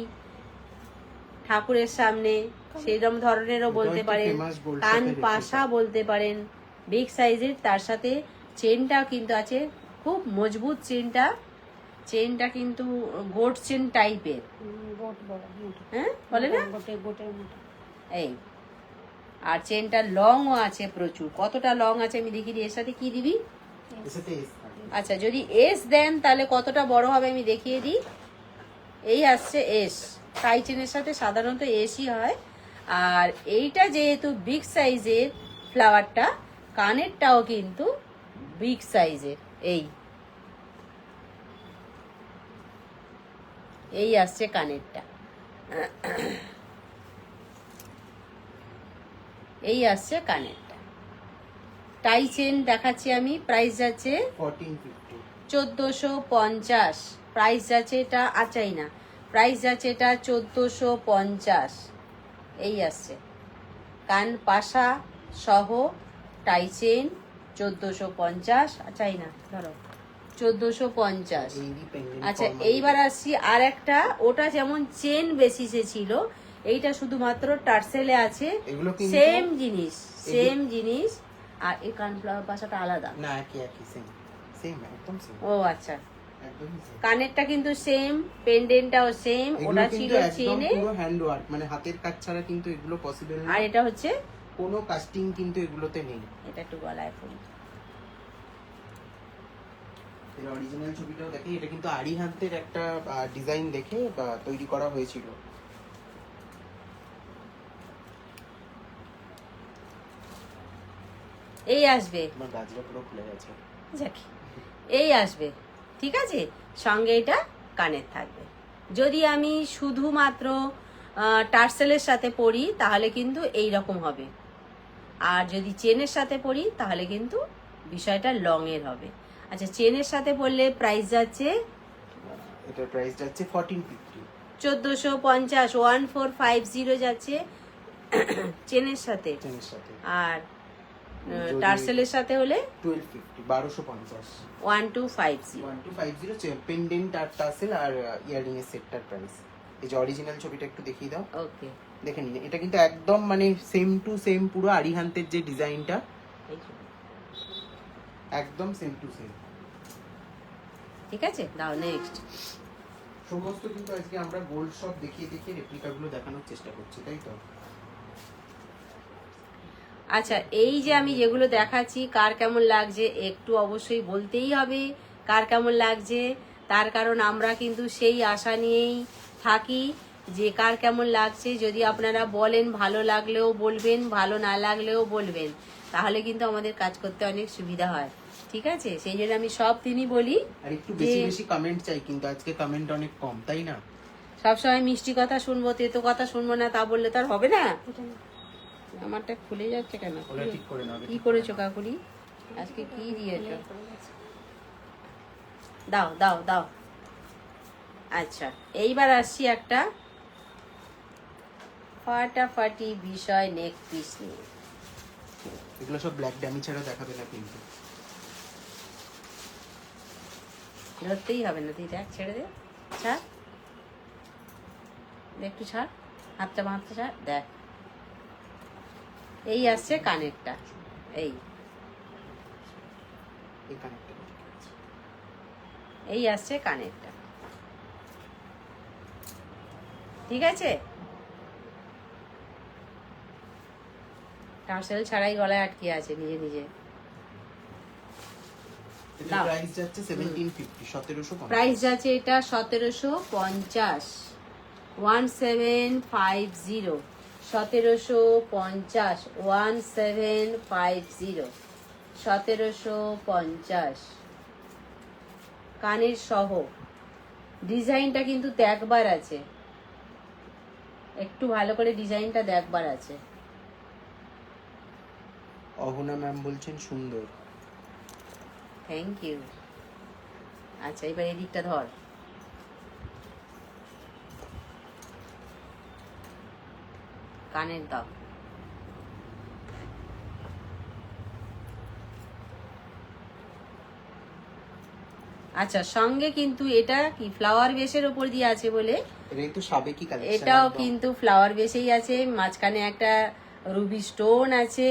B: ঠাকুরের সামনে, সেইরকম ধরনেরও বলতে পারেন, কান পাশা বলতে পারেন, বিগ সাইজের। তার সাথে চেনটাও কিন্তু আছে, খুব মজবুত চেনটা। চেনটা কিন্তু গোট চেন টাইপের, হ্যাঁ বলে না, এই। আর চেনটা লংও আছে প্রচুর। কতটা লং আছে আমি দেখিয়ে দিই। এর সাথে কি দিবি? আচ্ছা, যদি এস দেন তাহলে কতটা বড় হবে আমি দেখিয়ে দিই। এই আসছে এস, টাই চেনের সাথে সাধারণত এসই হয়। আর এইটা যেহেতু বিগ সাইজের ফ্লাওয়ারটা, কানেরটাও কিন্তু বিগ সাইজের। এই আসছে কানেরটা, এই আসছে কানেরটা। টাই চেন দেখাচ্ছি আমি, প্রাইস যাচ্ছে 1450। প্রাইস যাচ্ছে এটা, আচাই না, প্রাইস যাচ্ছে এটা 1450। এই আসছে কান পাশা সহ টাই চেন 1450, চাই না ধরো 1450।
A: এইরই pendant
B: আচ্ছা
A: formal
B: এইবার আসছি আর একটা, ওটা যেমন চেন বেসিসে ছিল, এইটা শুধুমাত্র টার্সেলে আছে,
A: এগুলো কিন্তু
B: সেম জিনিস সেম জিনিস। আর এই কানফ্লাওয়ার পাশাটা আলাদা।
A: না একই একই সেম সেম একদম সেম
B: ও আচ্ছা,
A: একদমই সেম।
B: কানেরটা কিন্তু সেম, পেন্ডেন্টটাও সেম,
A: এগুলো
B: ওটা
A: কিন্তু
B: ছিল
A: একদম
B: চেনে।
A: পুরো হ্যান্ড ওয়ার্ক, মানে হাতের কাজ ছাড়া কিন্তু এগুলো পসিবল না।
B: আর এটা হচ্ছে,
A: কোনো কাস্টিং কিন্তু এগুলোতে নেই।
B: এটা একটু গলায় পরি।
A: এর অরিজিনাল ছবিটাও দেখি, এটা কিন্তু আরিহান্তের একটা ডিজাইন দেখে তৈরি করা হয়েছিল।
B: এই আসবে,
A: তোমার গাছটা পুরো খুলে গেছে।
B: যাক, এই আসবে, ঠিক আছে, সঙ্গে এটা কানের থাকবে। যদি আমি শুধুমাত্র টার্সেলের সাথে পরি তাহলে কিন্তু এই রকম হবে, আর যদি চেনের সাথে পরি তাহলে কিন্তু বিষয়টা লং এর হবে। আচ্ছা চেনের সাথে পরলে প্রাইস যাচ্ছে
A: এটার প্রাইস যাচ্ছে 1450
B: 1450, 1450 যাচ্ছে চেনের সাথে।
A: চেনের সাথে।
B: আর
A: যদি
B: টার্সেলের সাথে হলে
A: 1250 1250
B: 1250।
A: 1250 পেন্ডেন্ট আর টাসেল আর ইয়ারিং এর সেটটার প্রাইস। এই যে অরিজিনাল ছবিটা একটু দেখিয়ে দাও,
B: ওকে,
A: দেখে নিন। এটা কিন্তু একদম মানে সেম টু সেম, পুরো আরিহান্তের যে ডিজাইনটা একদম সেম টু সেম।
B: ঠিক আছে, দাও নেক্সট।
A: সমস্ত কিন্তু আজকে আমরা গোল্ড শপ দেখিয়ে দেখিয়ে রেপ্লিকা গুলো দেখানোর চেষ্টা করছি, তাই তো?
B: আচ্ছা এই যে আমি যেগুলো দেখাচ্ছি কার কেমন লাগছে একটু অবশ্যই বলতেই হবে কার কেমন লাগছে, তার কারণ আমরা কিন্তু সেই আশা নিয়েই থাকি যে কার কেমন লাগছে। যদি আপনারা বলেন ভালো লাগলেও বলবেন, ভালো না লাগলেও বলবেন, তাহলে কিন্তু আমাদের কাজ করতে অনেক সুবিধা হয়, ঠিক আছে? সেই জন্য আমি সব দিনই বলি
A: আর একটু বেশি
B: যে
A: বেশি কমেন্ট চাই, কিন্তু আজকে কমেন্ট অনেক কম, তাই না?
B: সবসময় মিষ্টি কথা শুনবো, তেতো কথা শুনবো না, তা বললে তো আর হবে না। আমারটা খুলে যাচ্ছে কেন?
A: ওটা ঠিক করে নাও।
B: কি করেছো কাকুরি? আজকে কি দিয়েছো? দাও দাও দাও। আচ্ছা এইবার আসছি একটা ফাটাফাটি বিষয়, নেক পিস নিয়ে।
A: এগুলো সব ব্ল্যাক ড্যামি ছাড়া দেখাবে না কিন্তু।
B: ধরতেই হবে না, তুই দেখ, ছেড়ে দে, ছাড়, দে একটু ছাড়, হাতটা বাঁধতে ছাড়, দেখ এই আসছে কানেরটা, এই
A: এই কানেক্টটা
B: এই আসছে কানেরটা, ঠিক আছে? টার্সেল ছাড়াই গলায় আটকে আছে নিজে নিজে।
A: এটা প্রাইস যাচ্ছে 1750 1750।
B: প্রাইস যাচ্ছে এটা 1750, 1750, 1750, 1750, 1750 কানের সহ। ডিজাইনটা কিন্তু দেখবার আছে, একটু ভালো করে ডিজাইনটা দেখবার আছে।
A: অহনা ম্যাম বলছেন সুন্দর।
B: Thank you. আচ্ছা এবার এদিকটা ধর, কানের দাও। আচ্ছা সঙ্গে কিন্তু এটা কি ফ্লাওয়ার বেসের উপর দিয়ে আছে বলে,
A: এটাই তো সাবেকি কালেকশন।
B: এটাও কিন্তু ফ্লাওয়ার বেসেই আছে, মাঝখানে একটা রুবি স্টোন আছে।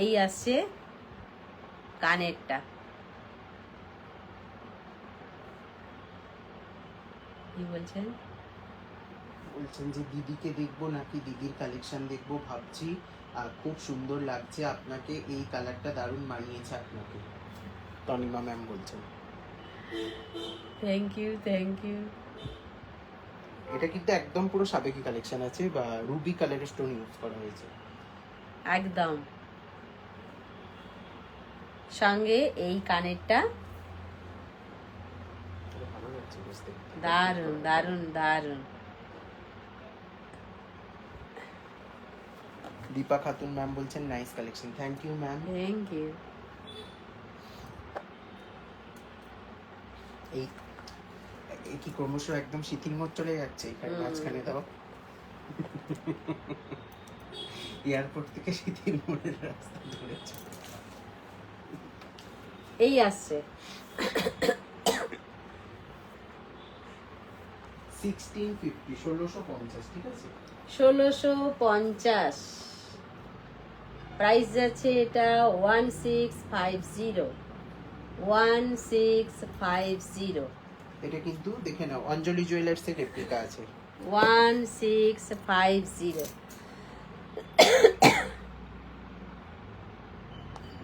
B: এই আসছে কানেরটা, কি বলছেন?
A: বলছেন যে দিদিকে দেখবো নাকি দিদির কালেকশন দেখবো ভাবছি, আর খুব সুন্দর লাগছে আপনাকে, এই কালারটা দারুণ মানিয়েছে আপনাকে, তনিমা ম্যাম বলছেন।
B: Thank you thank you.
A: এটা কিন্তু একদম পুরো সাবেকি কালেকশন আছে, বা রুবি কালারের স্টোন ইউজ করা হয়েছে
B: একদম। সঙ্গে এই কানেরটা
A: ভালো লাগছে বুঝতে।
B: দারুন দারুন দারুন।
A: দীপা খাতুন ম্যাম বলছেন nice collection, thank you ma'am.
B: Thank you.
A: এই এই কি ক্রমশ একদম শিথিল মোড চলে যাচ্ছে, এখানে মাঝখানে দাও। এয়ারপোর্ট থেকে শীতের মোড়ের রাস্তা ধরেছে।
B: এই আসছে
A: 1650, 1650, ঠিক আছে?
B: 1650। প্রাইস যাচ্ছে এটা 1650, 1650,
A: এটা কিন্তু দেখে নাও অঞ্জলি জুয়েলার্সের রেপ্লিকা আছে।
B: 1650।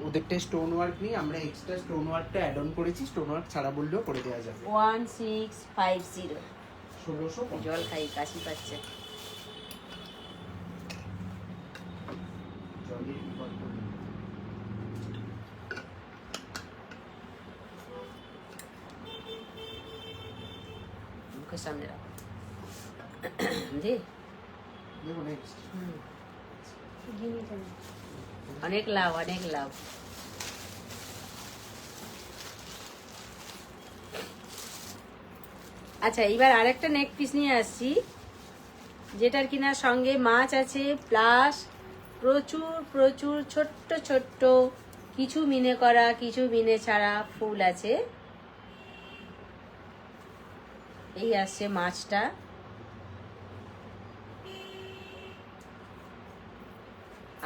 A: ওদেরটা স্টোন ওয়ার্ক নেই, আমরা এক্সট্রা স্টোন ওয়ার্কটা অ্যাড অন করেছি, স্টোন ওয়ার্ক ছাড়া বললেও করে দেওয়া যাবে।
B: 1650।
A: 1650।
B: জল খাই, কাশি পাচ্ছে।
A: জলের বিকল্প নেই।
B: মুখের সামনে রাখো জি।
A: দেখো নেক্সট।
B: অনেক লাভ, অনেক লাভ। আচ্ছা, এবার আরেকটা নেক পিস নিয়ে আসছি, যেটার কিনা সঙ্গে মাছ আছে, প্লাস প্রচুর প্রচুর ছোট্ট ছোট্ট কিছু মিনে করা, কিছু মিনে ছাড়া ফুল আছে। এই আসছে মাছটা।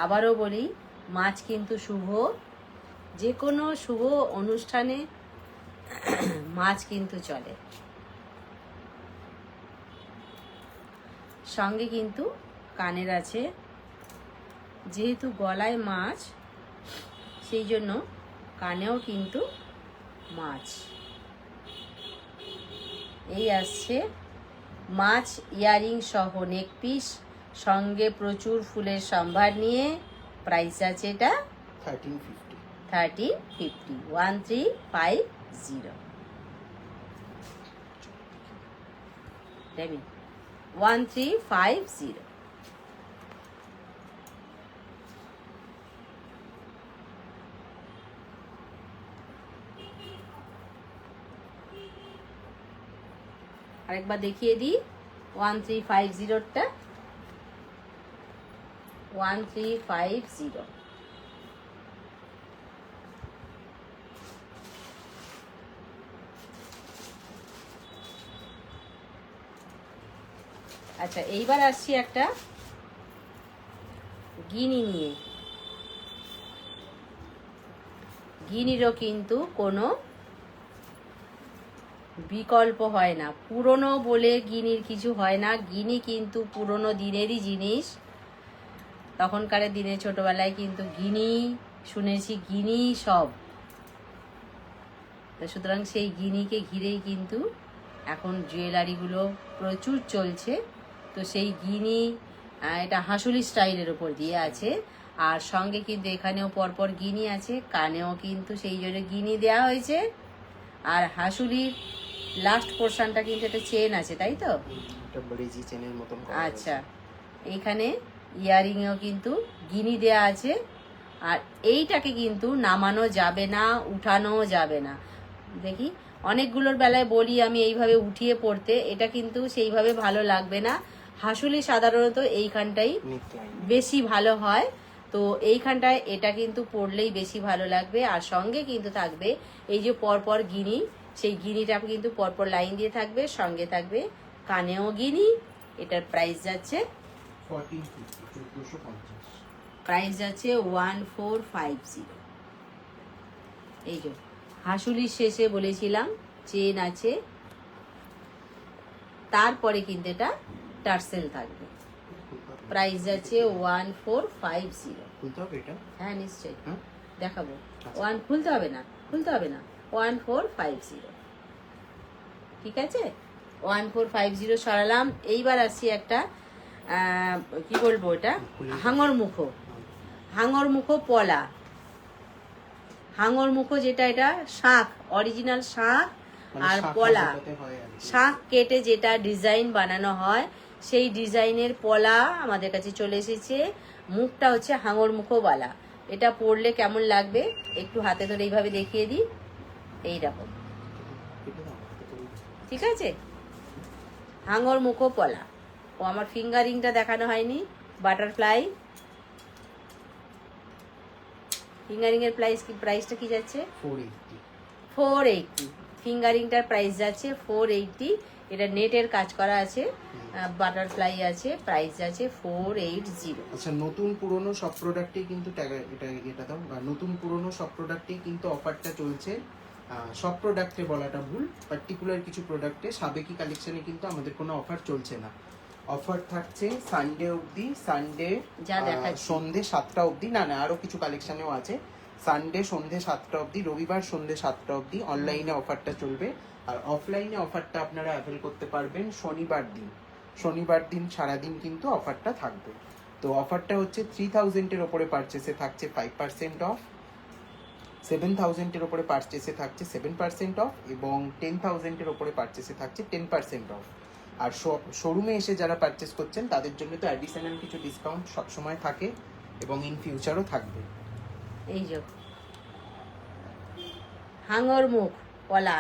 B: আবারও বলি, মাছ কিন্তু শুভ, যে কোনো শুভ অনুষ্ঠানে মাছ কিন্তু চলে। সঙ্গে কিন্তু কানের আছে, যেহেতু গলায় মাছ সেই জন্য কানেও কিন্তু মাছ। এই আসছে মাছ ইয়ারিং সহ নেক পিস, সঙ্গে প্রচুর ফুলের সম্ভার নিয়ে। প্রাইস আছে এটা
A: 1350।
B: 1350, 1350। ডেমি 1350। আরেকবার দেখিয়ে দিই 1350টা। 1350। আচ্ছা, এইবার আসছি একটা গিনি নিয়ে। গিনিরও কিন্তু কোনো বিকল্প হয় না, পুরনো বলে গিনির কিছু হয় না। গিনি কিন্তু পুরনো দিনেরই জিনিস। তখনকার দিনে ছোটবেলায় কিন্তু গিনি শুনেছি, গিনি সব। তো সুতরাং সেই গিনিকে ঘিরেই কিন্তু এখন জুয়েলারিগুলো প্রচুর চলছে। তো সেই গিনি, এটা হাঁসুলি স্টাইলের উপর দিয়ে আছে, আর সঙ্গে কিন্তু এখানেও পরপর গিনি আছে, কানেও কিন্তু সেই জন্য গিনি দেওয়া হয়েছে। আর হাঁসুলির লাস্ট পোর্শনটা কিন্তু একটা চেন আছে, তাই তো?
A: এটা ব্রেজি চেনের মতন করা
B: আচ্ছা,
A: হয়েছে।
B: এইখানে ইয়ারিংয়েও কিন্তু গিনি দেয়া আছে। আর এইটাকে কিন্তু নামানো যাবে না, উঠানো যাবে না। দেখি, অনেকগুলোর বেলায় বলি আমি এইভাবে উঠিয়ে পড়তে, এটা কিন্তু সেইভাবে ভালো লাগবে না। হাঁসুলি সাধারণত এইখানটাই
A: নেকলাইন।
B: বেশি ভালো হয়। তো এইখানটায় এটা কিন্তু পড়লেই বেশি ভালো লাগবে। আর সঙ্গে কিন্তু থাকবে এই যে পরপর গিনি, সেই গিনিটা কিন্তু পরপর লাইন দিয়ে থাকবে, সঙ্গে থাকবে কানেও গিনি। এটার প্রাইস যাচ্ছে
A: 1450, 1450।
B: প্রাইস যাচ্ছে 1450। এই যে হাঁসুলির শেষে বলেছিলাম চেন আছে, তারপরে কিন্তু এটা টার্সেল থাকবে। প্রাইস যাচ্ছে 1450।
A: খুলতে হবে এটা?
B: হ্যাঁ নিশ্চয়ই
A: হ্যাঁ,
B: দেখাবো।
A: আচ্ছা।
B: খুলতে হবে না, খুলতে হবে না। 1450, ঠিক আছে? 1450 সরালাম। এইবার আসছি একটা কি বলবো, এটা হাঙর মুখো। হাঙর মুখো পলা, হাঙর মুখো, যেটা এটা শাঁখ, অরিজিনাল শাঁখ
A: মানে
B: আর
A: শাঁখা
B: পলা।
A: যেটাতে হয় আর কি।
B: শাঁখ কেটে যেটা ডিজাইন বানানো হয়, সেই ডিজাইনের পলা আমাদের কাছে চলে এসেছে। মুখটা হচ্ছে হাঙর মুখোওয়ালা। এটা পরলে কেমন লাগবে একটু হাতে ধরে এইভাবে দেখিয়ে দিই। এইরকম,
A: কেটে দাও, হাতে করে।
B: ঠিক আছে? হাঙর মুখো পলা। ও আমার ফিঙ্গারিংটা দেখানো হয়নি, বাটারফ্লাই। ফিঙ্গারিং এর প্রাইসটা কি যাচ্ছে
A: 480।
B: 480। ফিঙ্গারিংটার প্রাইস যাচ্ছে 480। এটা নেটের কাজ করা আছে, বাটারফ্লাই আছে, প্রাইস আছে 480।
A: আচ্ছা, নতুন পুরনো সব প্রোডাক্টেই কিন্তু এটা দাও, নতুন পুরনো সব প্রোডাক্টেই কিন্তু অফারটা চলছে। সব প্রোডাক্টে বলাটা ভুল, পার্টিকুলার কিছু প্রোডাক্টে সাবেকি কালেকশনে কিন্তু আমাদের কোনো অফার চলছে না। অফার থাকছে সানডে অবধি, সানডে
B: যা দেখাচ্ছি।
A: সন্ধে 7টা অবধি, না আরো কিছু কালেকশনেও আছে। সানডে সন্ধে 7টা অবধি, রবিবার সন্ধে 7টা অবধি অনলাইনে অফারটা চলবে। আর অফলাইনে অফারটা আপনারা অ্যাভেল করতে পারবেন শনিবার দিন সারাদিন কিন্তু অফারটা থাকবে। তো অফারটা হচ্ছে 3000-এর ওপরে পারচেসে থাকছে 5% অফ, 7000-এর ওপরে পারচেসে থাকছে 7% অফ, এবং 10,000-এর ওপরে পারচেসে থাকছে 10% অফ। আর শোরুমে এসে যারা পারচেস করছেন তাদের জন্য তো অ্যাডিশনাল কিছু ডিসকাউন্ট সবসময় থাকে এবং ইন ফিউচারও থাকবে।
B: এই যে হাঙর মুখ পলা,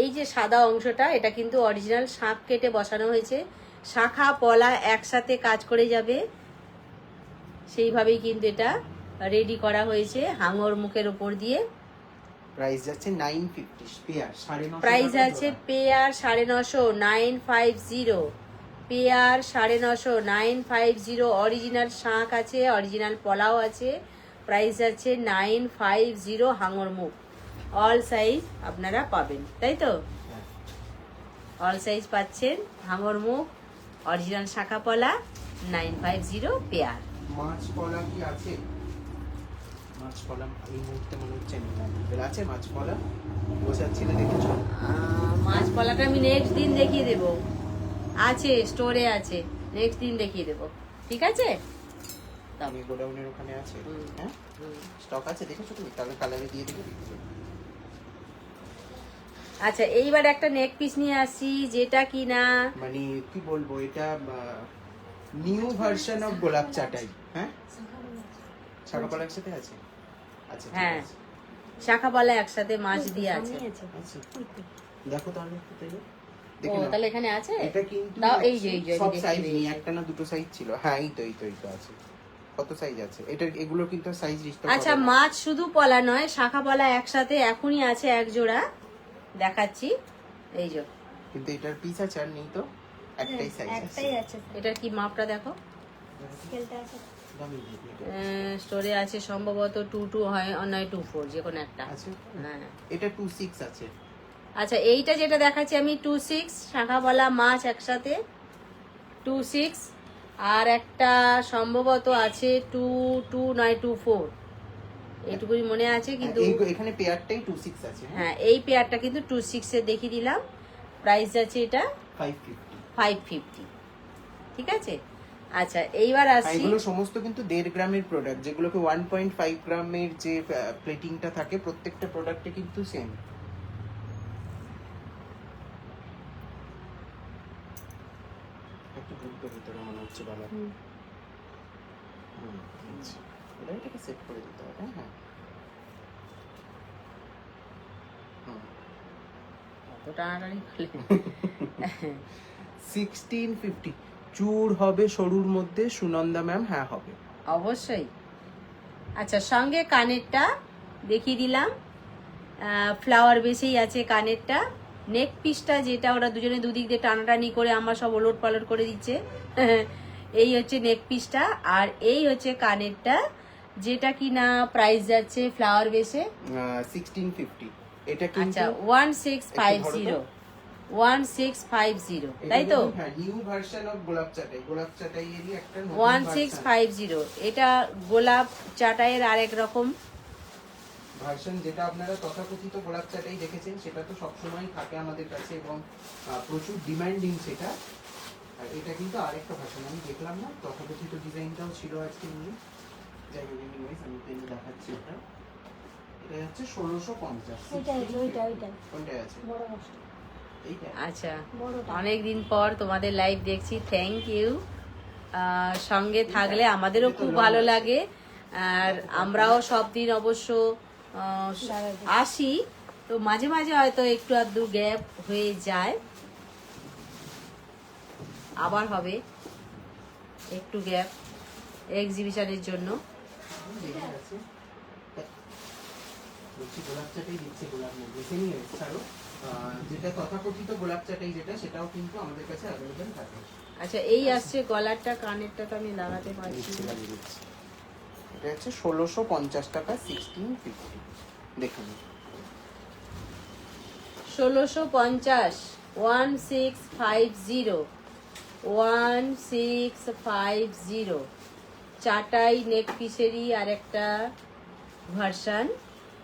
B: এই যে সাদা অংশটা এটা কিন্তু অরিজিনাল শাঁখ কেটে বসানো হয়েছে। শাখা পলা একসাথে কাজ করে যাবে, সেইভাবেই কিন্তু এটা রেডি করা হয়েছে হাঙর মুখের উপর দিয়ে।
A: প্রাইস যাচ্ছে 950 পেয়ার, 950
B: প্রাইস আছে পেয়ার 950, 950 পেয়ার 950, 950। অরিজিনাল শাঁখ আছে, অরিজিনাল পলাও আছে। প্রাইস আছে 950 হাঙর মুখ। অল সাইজ আপনারা পাবেন, তাই তো? অল সাইজ পাচ্ছেন, হাঙর মুখ, অরিজিনাল শাখা পলা, 950 পেয়ার।
A: মাছ কলা কি আছে? মাছ কলা এই মুহূর্তে মনে হচ্ছে না, আছে মাছ কলা বোঝাচ্ছিলে, দেখেছো?
B: মাছ পলাটা আমি নেক্সট দিন দেখিয়ে দেব, আছে স্টোরে আছে, নেক্সট দিন দেখিয়ে দেব, ঠিক আছে?
A: আমি গোডাউনের ওখানে আছে, হ্যাঁ স্টক আছে, দেখেছো তুমি? তাহলে কালারে দিয়ে দেবে।
B: আচ্ছা, এইবার একটা নেক পিস নিয়ে আসছি, যেটা কিনা
A: মানে কি বলবো, এটা নিউ ভার্সন অফ গোলাপ চাটাই। হ্যাঁ, শাখা পলা একসাথে আছে। আচ্ছা, ঠিক
B: হ্যাঁ,
A: আছে।
B: শাখা পলা একসাথে মাছ দিয়ে আছে।
A: আচ্ছা, দেখো তাহলে একটু তাহলে।
B: ও,
A: দেখে নাও।
B: তাহলে এখানে আছে।
A: এটা কিন্তু
B: দাও, এই যে
A: সব
B: দেখি
A: সাইজ
B: দেখি।
A: নেই, একটা না দুটো সাইজ ছিল। হ্যাঁ, এই তো আছে। কত সাইজ আছে এটা? এগুলো কিন্তু সাইজ লিস্ট।
B: আচ্ছা, মাছ শুধু পলা নয়, শাখা পলা একসাথে এখনই আছে এক জোড়া, দেখাচ্ছি। এই যে,
A: কিন্তু এটার পিস আছে আর নেই তো, একটাই সাইজ আছে।
C: একটাই আছে,
B: এটার কি মাপটা দেখো।
C: স্কেলটা আছে।
A: দামি দিয়ে দিই।
B: স্টোরে আছে সম্ভবত 22 হয়, নয় 24, যে কোনো একটা।
A: আছে।
B: হ্যাঁ,
A: এটা 26 আছে।
B: আচ্ছা, এইটা যেটা দেখাচ্ছি আমি 26, শাখা পলা মাছ একসাথে 26। আর একটা সম্ভবত আছে 22 নয় 24, এইটুকুই মনে আছে কিন্তু।
A: এখানে পেয়ারটাই 26 আছে।
B: হ্যাঁ, এই পেয়ারটা কিন্তু 26 এর দেখিয়ে দিলাম। প্রাইস আছে এটা 550, ঠিক আছে? আচ্ছা, এইবার আসছি।
A: এগুলো সমস্ত কিন্তু 1.5 গ্রামের প্রোডাক্ট, যেগুলোকে 1.5 গ্রামের যে প্লেটিংটা থাকে প্রত্যেকটা প্রোডাক্টে কিন্তু সেম। একটু ঢুকবে ভিতরে মনে হচ্ছে ভালো। আচ্ছা, এটাকে সেট করে দিতে হবে। হ্যাঁ,
B: তো টানাটানি করলে
A: 1650 চুর হবে সরুর মধ্যে, সুনন্দা ম্যাম। হ্যাঁ, হবে
B: অবশ্যই। আচ্ছা, সঙ্গে কানেরটা দেখিয়ে দিলাম, ফ্লাওয়ার বেসেই আছে কানেরটা। নেক পিসটা যেটা ওরা দুজনে দুদিক দিয়ে টানাটানি করে আমার সব ওলট পালট করে দিচ্ছে, এই হচ্ছে নেক পিসটা। আর এই হচ্ছে কানেরটা, যেটা কিনা প্রাইস যাচ্ছে ফ্লাওয়ার বেসে
A: 1650। এটা
B: আচ্ছা
A: কিন্তু
B: 1650, 1650, তাই তো?
A: হ্যাঁ, নিউ ভার্সন অফ গোলাপ চাটাই এরই একটা নতুন
B: 1650। এটা গোলাপ চাটাইয়ের আরেক রকম
A: ভার্সন, যেটা আপনারা তথাকথিত গোলাপ চাটাই দেখেছেন সেটা তো সবসময় থাকে আমাদের কাছে এবং প্রচুর ডিমান্ডিং সেটা। আর এটা কিন্তু আরেকটা ভার্সন, আমি দেখলাম না, তথাকথিত ডিজাইনটাও ছিল আজকে নিয়ে। যাই হোক, এনিওয়েজ আমি তো দেখাচ্ছি। এটা হচ্ছে 1650।
C: ওইটা
A: কোনটায় আছে?
C: বড় মাছটা।
A: এইটা।
B: আচ্ছা,
C: বড়টা।
B: অনেকদিন পর তোমাদের লাইভ দেখছি, থ্যাংক ইউ। সঙ্গে থাকলে আমাদেরও খুব ভালো লাগে। আর আমরাও সব দিন অবশ্য আসি, তো মাঝে মাঝে হয়তো একটু আধটু গ্যাপ হয়ে যায়, আবার হবে একটু গ্যাপ। এক্সিবিশনের জন্য।
A: লেগে আছে। বলছি গোলাপ চাটাই দিচ্ছে গোলাপ মধ্যে সেমি ছাড়ো যেটা তথাকথিত গোলাপ চাটাই যেটা সেটাও কিন্তু আমাদের কাছে অ্যাভেলেবেল থাকে।
B: আচ্ছা এই আসছে গলারটা, কানেরটা তো আমি লাগাতে পারছি না।
A: এটা হচ্ছে 1650 টাকা 1650 দেখুন
B: 1650 1650 1650 চাটাই নেক পিসেরই আর একটা ভার্সন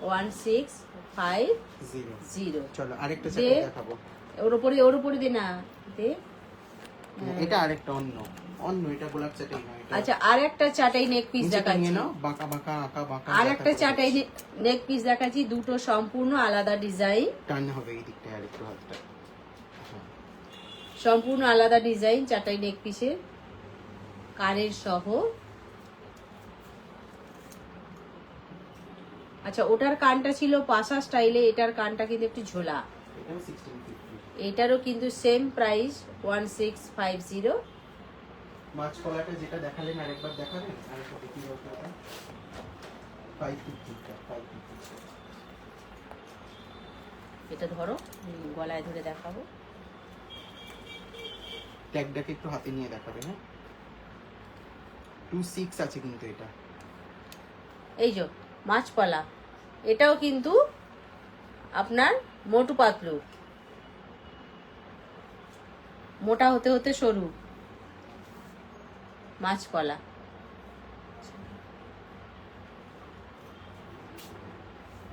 B: 1650।
A: চলো আরেকটা
B: দে।
A: চাটা দেখাবো।
B: ওর উপরে দে না দে।
A: এটা আরেকটা অন্য অন্য এটা গোলাপ চাটাই নয় এটা।
B: আচ্ছা আর একটা চাটাই নেক পিস
A: নিচে
B: দেখাচ্ছি,
A: টাঙিয়ে নাও বাঁকা বাঁকা আঁকা বাঁকা।
B: আর একটা চাটাই নেক পিস দেখাচ্ছি, দুটো সম্পূর্ণ আলাদা ডিজাইন,
A: টার্ন হবে এই দিকটা আরেকটু হাতটা। হ্যাঁ।
B: সম্পূর্ণ আলাদা ডিজাইন চাটাই নেক পিসের কানের সহ। আচ্ছা ওটার কানটা ছিল পাশা স্টাইলে, এটার কানটা কিন্তু একটু ঝোলা।
A: এটাও 1650।
B: এটারও কিন্তু সেম প্রাইস 1650।
A: মাছ কলাটা যেটা দেখালেন আরেকবার দেখাবেন আরেকটা দেখি ওটা 550 টা 550।
B: এটা ধরো গলায় ধরে দেখাবো।
A: ট্যাগটাকে একটু হাতে নিয়ে দেখাবে হ্যাঁ 26 আছে কিন্তু এটা।
B: এই যে মাছপালা, এটাও কিন্তু আপনার মোটু পাতলু, মোটা হতে হতে সরু মাছপালা।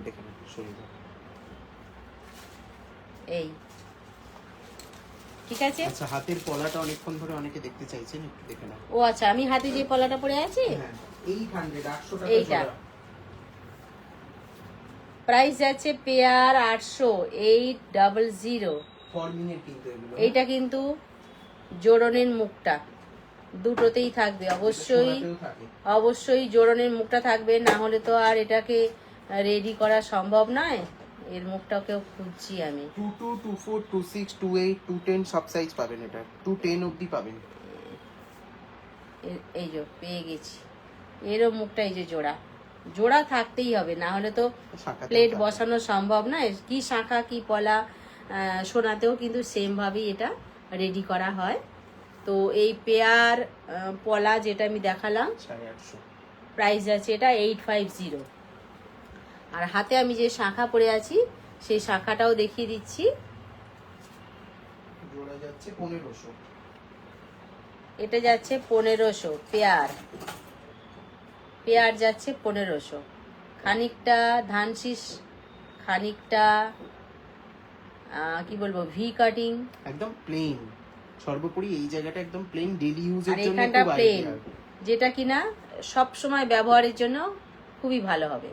A: দেখে নাও শরীরটা।
B: এই ঠিক আছে।
A: আচ্ছা হাতের পলাটা অনেকক্ষণ ধরে অনেকে দেখতে চাইছেন একটু দেখে নাও।
B: ও আচ্ছা আমি হাতে যে পলাটা পরে আছি
A: হ্যাঁ 800 800 টাকা
B: এইটা।
A: জোড়া।
B: প্রাইস যাচ্ছে পেয়ার 800
A: ফরমিনের কিন্তু এগুলো
B: এইটা কিন্তু জোড়নের মুখটা দুটোতেই থাকবে অবশ্যই,
A: সোনাতেও থাকে।
B: অবশ্যই জোড়নের মুখটা থাকবে, না হলে তো আর এটাকে রেডি করা সম্ভব নয়। এর মুখটাকেও খুঁজছি আমি।
A: 22 24 26 28 210 সব সাইজ পাবেন এটা 210 অবধি পাবেন।
B: এই যে পেয়ে গেছি, এরও মুখটা এই যে জোড়া, জোড়া থাকতেই হবে, না হলে তো
A: শাঁখাতেও
B: প্লেট
A: থাকে।
B: বসানো সম্ভব নয়। কি শাঁখা কি পলা, সোনাতেও কিন্তু সেম ভাবেই এটা রেডি করা হয়। তো এই পেয়ার পলা যেটা আমি দেখালাম
A: 850।
B: প্রাইস আছে এটা 850। আর হাতে আমি যে শাঁখা পরে আছি সেই শাঁখাটাও দেখিয়ে দিচ্ছি।
A: জোড়া যাচ্ছে 1500।
B: এটা যাচ্ছে 1500 পেয়ার, পেয়ার যাচ্ছে 1500। খানিকটা ধানশিস, খানিকটা কি বলবো ভি কাটিং,
A: একদম প্লেন সর্বোপরি এই জায়গাটা একদম প্লেন ডেইলি ইউজের
B: আর
A: জন্য
B: এখানটা
A: খুব
B: প্লেন,
A: আইডিয়াল।
B: যেটা কিনা সব সময় ব্যবহারের জন্য খুবই ভালো হবে।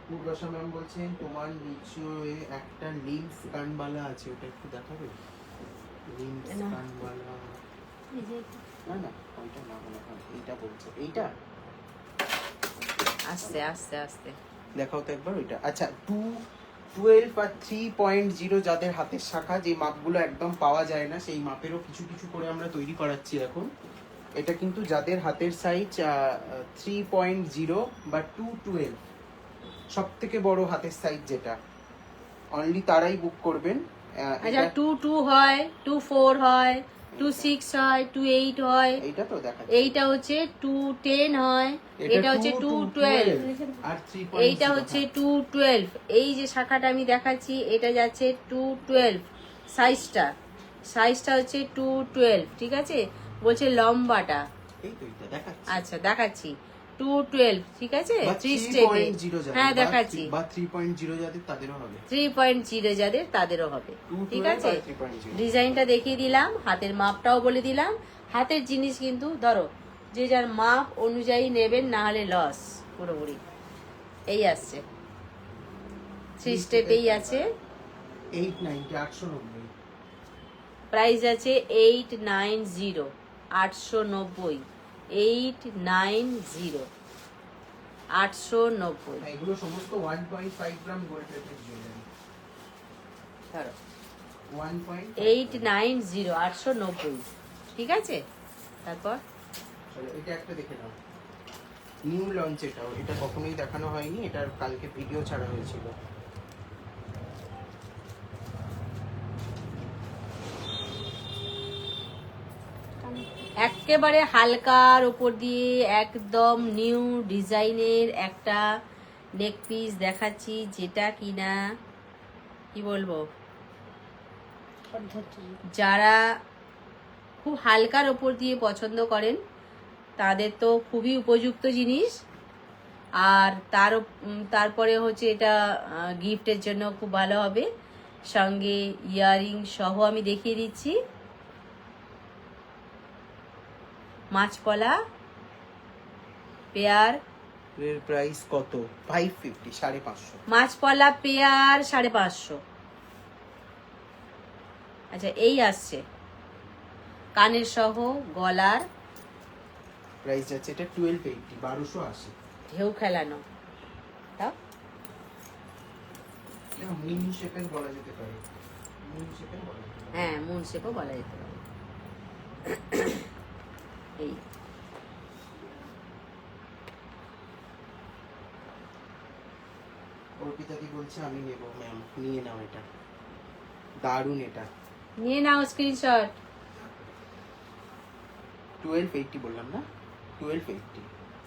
A: পূর্বাশা ম্যাম বলছেন তোমার নিচে একটা লিমস কানবালা আছে ওটা একটু দেখাবে। লিমস
B: না।
A: কানবালা
C: এই যে
A: না না ওইটা না মনে হয় এইটা বলছে এইটা
B: আস্তে আস্তে আস্তে
A: দেখাও তো একবার ওইটা। আচ্ছা 212 বা 3.0 যাদের হাতের শাখা যে মাপগুলো একদম পাওয়া যায় না সেই মাপেরও কিছু কিছু করে আমরা তৈরি করাচ্ছি এখন। এটা কিন্তু যাদের হাতের সাইজ 3.0 বা 212 সব থেকে বড় হাতের সাইজ যেটা অনলি তারাই বুক করবেন।
B: আচ্ছা 22 হয়, 24 হয়, 26 হয়, 28 হয়,
A: এইটা তো দেখা
B: এইটা হচ্ছে 210 হয়, এটা হচ্ছে 212,
A: আর 3.0
B: এইটা হচ্ছে 212। এই যে শাখাটা আমি দেখাচ্ছি এটা যাচ্ছে 212 সাইজটা, সাইজটা হচ্ছে 212 ঠিক আছে। বলছে লম্বাটা,
A: এই তো এটা দেখাচ্ছি।
B: আচ্ছা দেখাচ্ছি 212 ঠিক আছে,
A: বা
B: 3 স্টেপে।
A: 3.0 যাদের,
B: হ্যাঁ
A: বা
B: দেখাচ্ছি
A: 3.0 যাদের তাদেরও হবে।
B: 3.0 যাদের তাদেরও হবে
A: 212
B: ঠিক আছে।
A: আর 3.0
B: ডিজাইনটা দেখিয়ে দিলাম, হাতের মাপটাও বলে দিলাম। হাতের জিনিস কিন্তু ধরো যে যার মাপ অনুযায়ী নেবেন, না হলে লস পুরোপুরি। এই আসছে 3 স্টেপেই আছে।
A: 890 890
B: প্রাইস আছে 890 890 890 890।
A: এগুলো সমস্ত 1.5 গ্রাম গোল্ড প্লেটেড জুয়েলারি।
B: ধরো
A: 1.5
B: 890 890 ঠিক আছে। তারপর
A: চলো এটা একটা দেখে নাও, নিউ লঞ্চ এটাও, এটা কখনোই দেখানো হয়নি, এটার কালকে ভিডিও ছাড়া হয়েছিল।
B: একেবারে হালকার উপর দিয়ে একদম নিউ ডিজাইনের একটা নেক পিস দেখাচ্ছি, যেটা কিনা কি বলবো,
C: পদ্ধতি
B: যারা খুব হালকার ওপর দিয়ে পছন্দ করেন তাদের তো খুবই উপযুক্ত জিনিস। আর তারপরে হচ্ছে এটা গিফটের জন্য খুব ভালো হবে। সঙ্গে ইয়াররিং সহ আমি দেখিয়ে দিচ্ছি। মাছপলা পেয়ার,
A: এর প্রাইস কত? 550, 550।
B: মাছপলা পেয়ার 550। আচ্ছা, এই আসছে কানের সহ গলার,
A: প্রাইস যাচ্ছে এটা 1280, 1280।
B: ঢেউ খেলানো। তাও
A: এটা মুন শেপের বলা যেতে পারে, মুন শেপের বলা যেতে পারে।
B: হ্যাঁ, মুন শেপও বলা যেতে পারে। এই
A: অর্পিতাদি বলছে আমি নেব, ম্যাম নিয়ে নাও, এটা দারুন, এটা
B: নিয়ে নাও স্ক্রিনশট।
A: 1280 বললাম না, 1280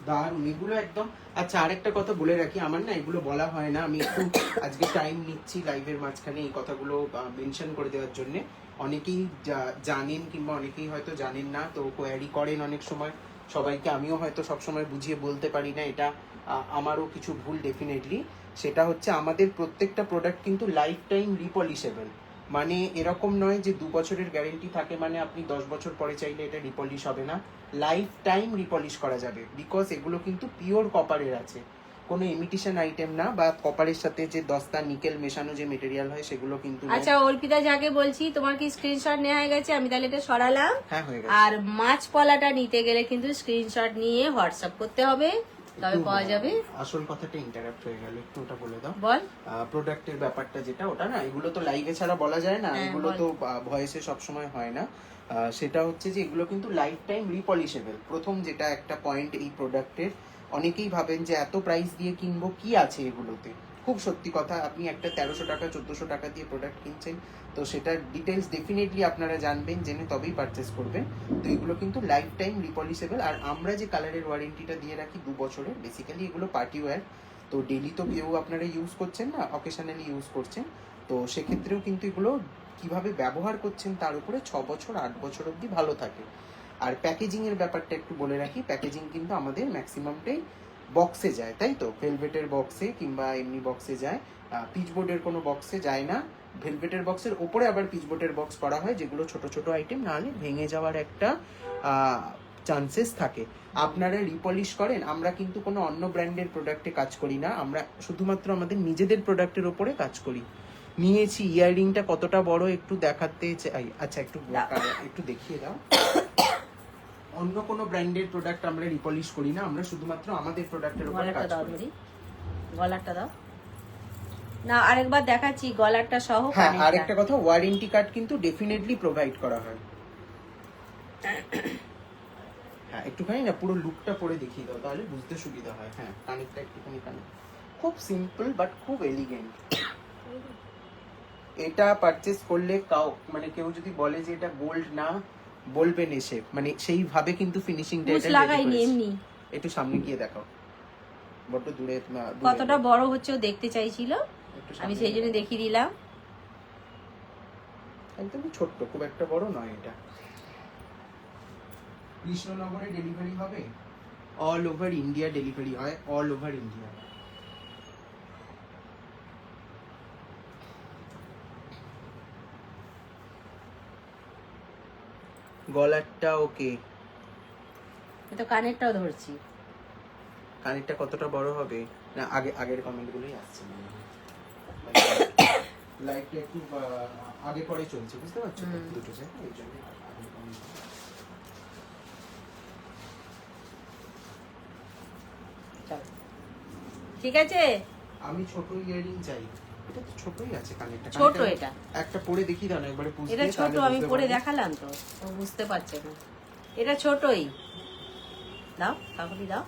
A: দারুন এগুলো একদম। আচ্ছা, আরেকটা কথা বলে রাখি, আমার না এগুলো বলা হয় না, আমি একটু আজকে টাইম নিচ্ছি লাইভের মাঝখানে এই কথাগুলো মেনশন করে দেওয়ার জন্য। অনেকেই জানেন কিংবা অনেকেই হয়তো জানেন না, তো কোয়ারি করেন অনেক সময় সবাইকে, আমিও হয়তো সবসময় বুঝিয়ে বলতে পারি না, এটা আমারও কিছু ভুল ডেফিনেটলি। সেটা হচ্ছে আমাদের প্রত্যেকটা প্রোডাক্ট কিন্তু লাইফ টাইম রিপলিশেবল, মানে এরকম নয় যে 2 বছরের গ্যারেন্টি থাকে মানে আপনি 10 বছর পরে চাইলে এটা রিপলিশ হবে না, লাইফ টাইম রিপলিশ করা যাবে। বিকজ এগুলো কিন্তু পিওর কপারের আছে, কোনো ইমিটেশন আইটেম না, বা কপারের সাথে যে দস্তা নিকেল মেশানো যে মেটেরিয়াল হয় সেগুলো কিন্তু নয়।
B: আচ্ছা অর্পিতা, যাকে বলছি, তোমার কি স্ক্রিনশট নেওয়া হয়ে গেছে? আমি তাহলে এটা সরালাম।
A: হ্যাঁ, হয়ে গেছে।
B: আর মাছপলাটা নিতে গেলে কিন্তু স্ক্রিনশট নিয়ে হোয়াটসঅ্যাপ করতে হবে, তবে
A: একটু,
B: পাওয়া যাবে।
A: আসল কথাটা ইন্টারাপ্ট হয়ে গেল, একটু ওটা বলে দাও।
B: বল।
A: প্রোডাক্টের ব্যাপারটা যেটা, ওটা না, এগুলো তো লাইভে ছাড়া বলা যায় না,
B: হ্যাঁ,
A: এগুলো
B: বল।
A: তো ভয়েসে সবসময় হয় না। সেটা হচ্ছে যে এগুলো কিন্তু লাইফ টাইম রিপলিশেবল। প্রথম যেটা একটা পয়েন্ট এই প্রোডাক্টের, অনেকেই ভাবেন যে এত প্রাইস দিয়ে কিনবো, কি আছে এগুলোতে। খুব সত্যি কথা, আপনি একটা 1300 টাকা 1400 টাকা দিয়ে প্রোডাক্ট কিনছেন, তো সেটার ডিটেলস ডেফিনেটলি আপনারা জানবেন, জেনে তবেই পারচেস করবেন। তো এগুলো কিন্তু লাইফ টাইম রিপলিশেবল। আর আমরা যে কালারের ওয়ারেন্টিটা দিয়ে রাখি 2 বছরের, বেসিক্যালি এগুলো পার্টি ওয়্যার, তো ডেলি তো কেউ আপনারা ইউজ করছেন না, অকেশনালি ইউজ করছেন, তো সেক্ষেত্রেও কিন্তু এগুলো কিভাবে ব্যবহার করছেন তার উপরে 6 বছর 8 বছর অবধি ভালো থাকে। আর প্যাকেজিং এর ব্যাপারটা একটু বলে রাখি, প্যাকেজিং কিন্তু আমাদের ম্যাক্সিমামটাই বক্সে যায়, তাই তো, ভেলভেটের বক্সে কিংবা এমনি বক্সে যায়, পিচবোর্ডের কোনো বক্সে যায় না। ভেলভেটের বক্সের ওপরে আবার পিচবোর্ডের বক্স করা হয়, যেগুলো ছোট ছোট আইটেম, নাহলে ভেঙে যাওয়ার একটা চান্সেস থাকে। আপনারা রিপলিশ করেন, আমরা কিন্তু কোনো অন্য ব্র্যান্ডের প্রোডাক্টে কাজ করি না, আমরা শুধুমাত্র আমাদের নিজেদের প্রোডাক্টের ওপরে কাজ করি। নিয়েছি ইয়াররিংটা কতটা বড় একটু দেখাতে চাই। আচ্ছা, একটু দেখিয়ে দাও। অন্য কোনো ব্র্যান্ডের প্রোডাক্ট আমরা রিপলিশ করি না, আমরা শুধুমাত্র আমাদের প্রোডাক্টের উপরে
B: গলারটা
A: কাজ
B: দাও
A: করি।
B: ধরি, গলারটা দাও না, আরেকবার দেখাচ্ছি গলারটা সহ।
A: হ্যাঁ,
B: কানেরটা।
A: আরেকটা কথা, ওয়ারেন্টি কার্ড কিন্তু ডেফিনেটলি প্রোভাইড করা হয়। হ্যাঁ, একটুখানি না পুরো লুকটা পরে দেখিয়ে দাও, তাহলে বুঝতে সুবিধা হয়। হ্যাঁ, কানেরটা একটুখানি, কানের খুব সিম্পল বাট খুব এলিগেন্ট। এটা পারচেস করলে মানে কেউ যদি বলে যে এটা গোল্ড না, বলবেন এসে, মানে সেইভাবে কিন্তু ফিনিশিংটা
B: মুছ
A: এটা ready
B: লাগাইনি,
A: করেছে।
B: এমনি।
A: একটু সামনে গিয়ে দেখাও, বড় দূরে
B: কতটা বড় হচ্ছে ও দেখতে চাইছিল,
A: একটু
B: আমি
A: সামনে
B: সেই জন্য
A: দেখাও।
B: দেখিয়ে দিলাম।
A: একদমই ছোট্ট, খুব একটা বড় নয় এটা। কৃষ্ণনগরে ডেলিভারি হবে, অল ওভার ইন্ডিয়া ডেলিভারি হয়, অল ওভার ইন্ডিয়া। গলারটা ওকে,
B: তো কানেরটাও ধরছি।
A: কানেরটা কতটা বড় হবে না, আগের কমেন্টগুলোই আসছে, লাইভটা একটু আগে পরে চলছে, বুঝতে পারছো তো, দুটো জায়গা, এই জন্য আগের comment।
B: চলো, ঠিক আছে।
A: আমি ছোট ইয়ারিং চাই, এটা তো ছোটই আছে কানেরটা।
B: ছোট এটা,
A: একটা পরে দেখি দাও না একবারে, পুষ
B: এটা
A: দিয়ে
B: ছোট,
A: তাহলে
B: আমি
A: বুঝতে
B: পরে
A: পারবো।
B: দেখালাম তো, ও বুঝতে পারছে না, এটা ছোটই। দাও কাকুলি দাও।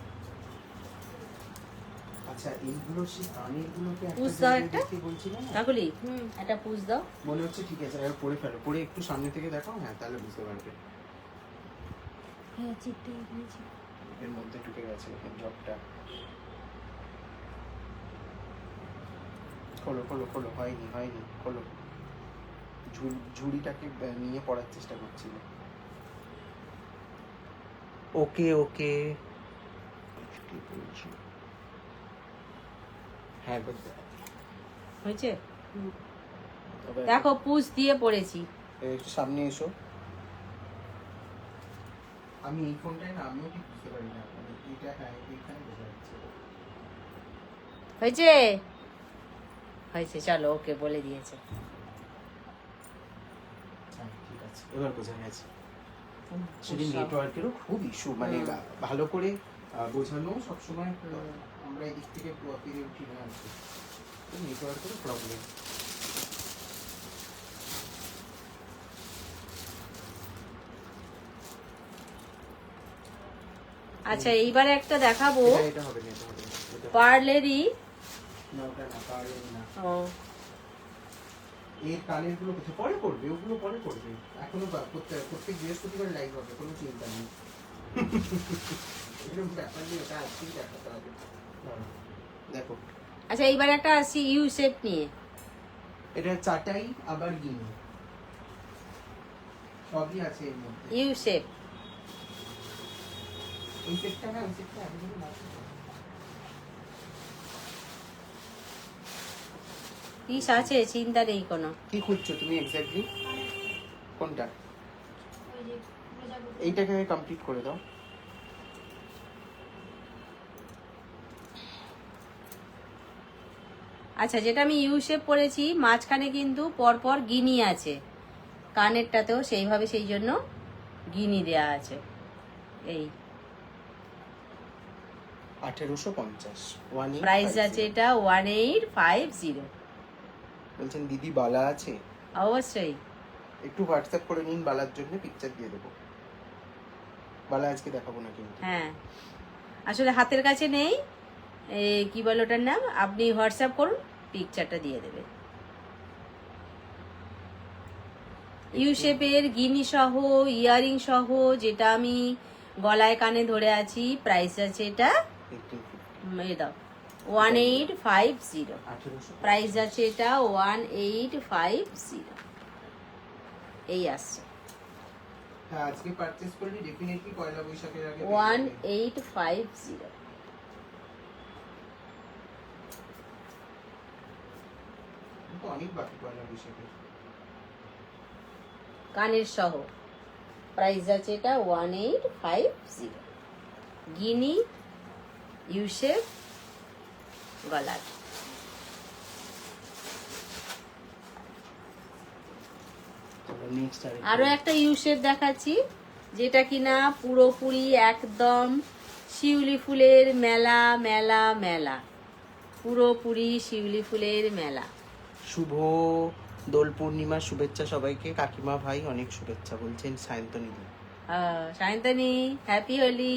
A: আচ্ছা এইগুলো সেই কানের গুলোকে একটা
B: পুষ দাও
A: জায়গায়
B: একটা।
A: দেখতে বলছিলে না?
B: কাকুলি একটা পুষ দাও।
A: মনে হচ্ছে ঠিক আছে, এবার পরে ফেলো, পরে একটু সামনে থেকে দেখাও, হ্যাঁ তাহলে বুঝতে পারবে।
C: হ্যাঁ চিপটা এখানে চিপ।
A: এর মধ্যে ঢুকে গেছে জবটা। খোলো খোলো খোলো, হয়নি হয়নি, খোলো। ঝুড়িটাকে নিয়ে পড়ার চেষ্টা করছিল। ওকে ওকে, হ্যাঁ বলতে
B: হয়েছে?
A: তবে
B: দেখো পুষ দিয়ে পড়েছি।
A: একটু সামনে এসো। আমি এই ফোনটাই না, আমিও ঠিক বুঝতে পারি না, মানে এটা হ্যাঁ এইখানে বোঝা যাচ্ছে।
B: হয়েছে? হয়েছে, চলো ওকে বলে দিয়েছে।
A: হ্যাঁ ঠিক আছে, এবার বোঝা গেছে। সেদিন
B: সব-
A: নেটওয়ার্কেরও খুব ইস্যু, মানে
B: হুম।
A: ভালো করে বোঝানো সবসময় আমরা এদিক থেকে পেরে উঠি না আর কি, নেটওয়ার্কেরও প্রবলেম।
B: আচ্ছা এইবারে একটা দেখাবো
A: এটা হবে না, এটা হবে না, এটা
B: পার্লেরই।
A: না, ওটা না, পারলেন না।
B: ও
A: এর কানের গুলো কোথায় পরে করবে, ওগুলো পরে করবে, এখনো প্রত্যেক বৃহস্পতিবার লাইভ হবে, কোনো চিন্তা নেই। এরকম ব্যাপার নেই, ওটা আজকেই দেখাতে হবে। দেখো
B: আচ্ছা এইবার একটা আসি ইউ শেপ নিয়ে।
A: এটা চাটাই আবার গিনি, সবই আছে এর মধ্যে।
B: You shape.
A: এই সেটটা না, ওই সেটটা একদম না।
B: পিস আছে, চিন্তা নেই কোনো।
A: কি খুঁজছো তুমি এক্স্যাক্টলি, কোনটা?
C: ওই যে প্রজাপতি।
A: এইটাকে কমপ্লিট করে দাও।
B: আচ্ছা যেটা আমি ইউ শেপ পরেছি, মাঝখানে কিন্তু পরপর গিনি আছে, কানেরটাতেও সেইভাবে, সেই জন্য গিনি দেয়া আছে। এই
A: 1850
B: প্রাইস আছে এটা 1850।
A: বলছেন দিদি বালা আছে?
B: অবশ্যই।
A: একটু হোয়াটসঅ্যাপ করে নিন, বালার জন্য পিকচার দিয়ে দেবো। বালা আজকে দেখাবো না কিন্তু।
B: হ্যাঁ আসলে হাতের কাছে নেই, কি বলে ওটার নাম, আপনি হোয়াটসঅ্যাপ করুন, পিকচারটা দিয়ে দেবে। ইউ শেপের গিনি সহ ইয়ারিং সহ যেটা আমি গলায় কানে ধরে আছি, প্রাইস আছে এটা
A: 1850,
B: এই দাও 1850।
A: 1850
B: প্রাইস আছে এটা 1850। এই আসছে
A: হ্যাঁ, আজকে পারচেজ করলে ডেফিনেটলি পয়লা বৈশাখের আগে
B: 1850।
A: কিন্তু অনেক বাকি পয়লা বৈশাখের।
B: কানের সহ প্রাইস আছে এটা 1850। গিনি ইউ শেপ গলার।
A: চলো নেক্সট
B: আরো একটা ইউ শেপ দেখাচ্ছি, যেটা কিনা পুরোপুরি একদম শিউলি ফুলের মেলা মেলা মেলা, পুরোপুরি শিউলি ফুলের মেলা।
A: শুভ দোল পূর্ণিমার শুভেচ্ছা সবাইকে, কাকিমা ভাই অনেক শুভেচ্ছা বলছেন সায়ন্তনী দি।
B: সায়ন্তনী হ্যাপি হোলি।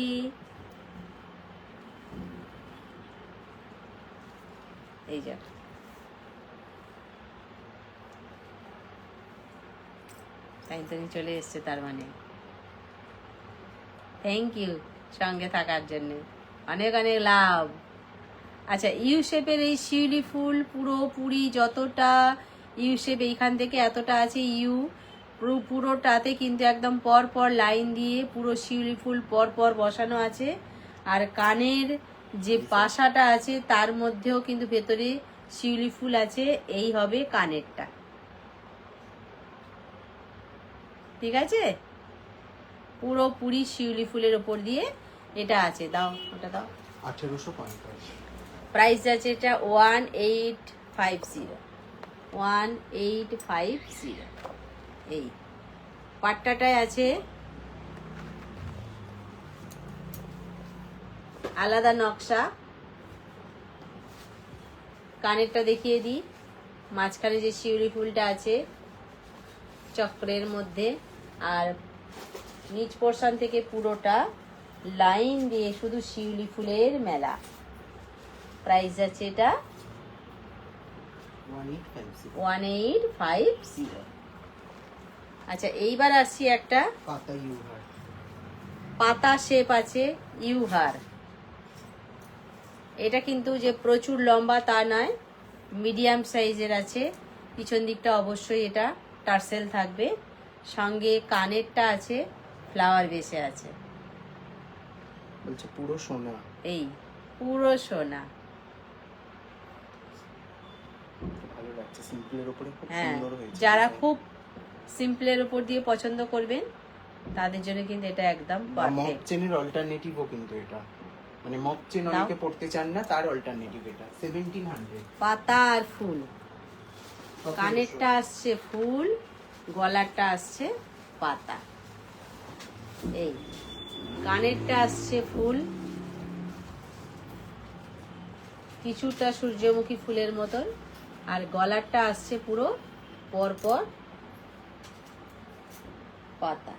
B: এই যে সায়ন্তনী চলে এসছে, তার মানে থ্যাংক ইউ সঙ্গে থাকার জন্য, অনেক অনেক লাভ। আচ্ছা ইউ শেপের এই শিউলি ফুল পুরোপুরি যতটা ইউ শেপ এইখান থেকে এতটা আছে ইউ, পুরোটাতে কিন্তু একদম পর পর লাইন দিয়ে পুরো শিউলি ফুল পর পর বসানো আছে। আর কানের যে পাশাটা আছে তার মধ্যেও কিন্তু ভেতরে শিউলি ফুল আছে। এই হবে কানেরটা, ঠিক আছে? পুরোপুরি শিউলি ফুলের ওপর দিয়ে এটা আছে। দাও ওটা দাও।
A: 1850।
B: প্রাইস আছে এটা 1850। 1850। এই পাট্টাটায় আছে আলাদা নকশা। কানেরটা দেখিয়ে দিই, মাঝখানে যে শিউলি ফুলটা আছে চক্রের মধ্যে, আর নিচ পোর্শন থেকে পুরোটা লাইন দিয়ে শুধু শিউলি ফুলের মেলা। প্রাইস আছে এটা
A: 1850
B: 1850। আচ্ছা এইবার আসছি একটা
A: পাতা ইউহার।
B: পাতা শেপ আছে ইউহার। এটা কিন্তু যে প্রচুর লম্বা তা নয়, মিডিয়াম সাইজের আছে। পিছন দিকটা অবশ্যই এটা টার্সেল থাকবে, সঙ্গে কানেরটা আছে, ফ্লাওয়ার বেসে আছে।
A: বলছে পুরো সোনা।
B: এই পুরো সোনা।
A: ভালো লাগছে, সিম্পলের উপরে খুব
B: হ্যাঁ,
A: সুন্দর হয়েছে।
B: যারা
A: design।
B: খুব সিম্পলের উপর দিয়ে পছন্দ করবেন তাদের জন্য কিন্তু এটা একদম
A: মক
B: পারফেক্ট।
A: চেনের অল্টারনেটিভও কিন্তু এটা, মানে মক চেন
B: দাও।
A: অনেকে পড়তে চান না, তার অল্টারনেটিভ এটা 1700।
B: পাতা আর ফুল, কানেরটা আসছে ফুল, গলারটা আসছে পাতা। এই কানেরটা আসছে ফুল, কিছুটা সূর্যমুখী ফুলের মতন, আর গলারটা আসছে পুরো পরপর পাতা।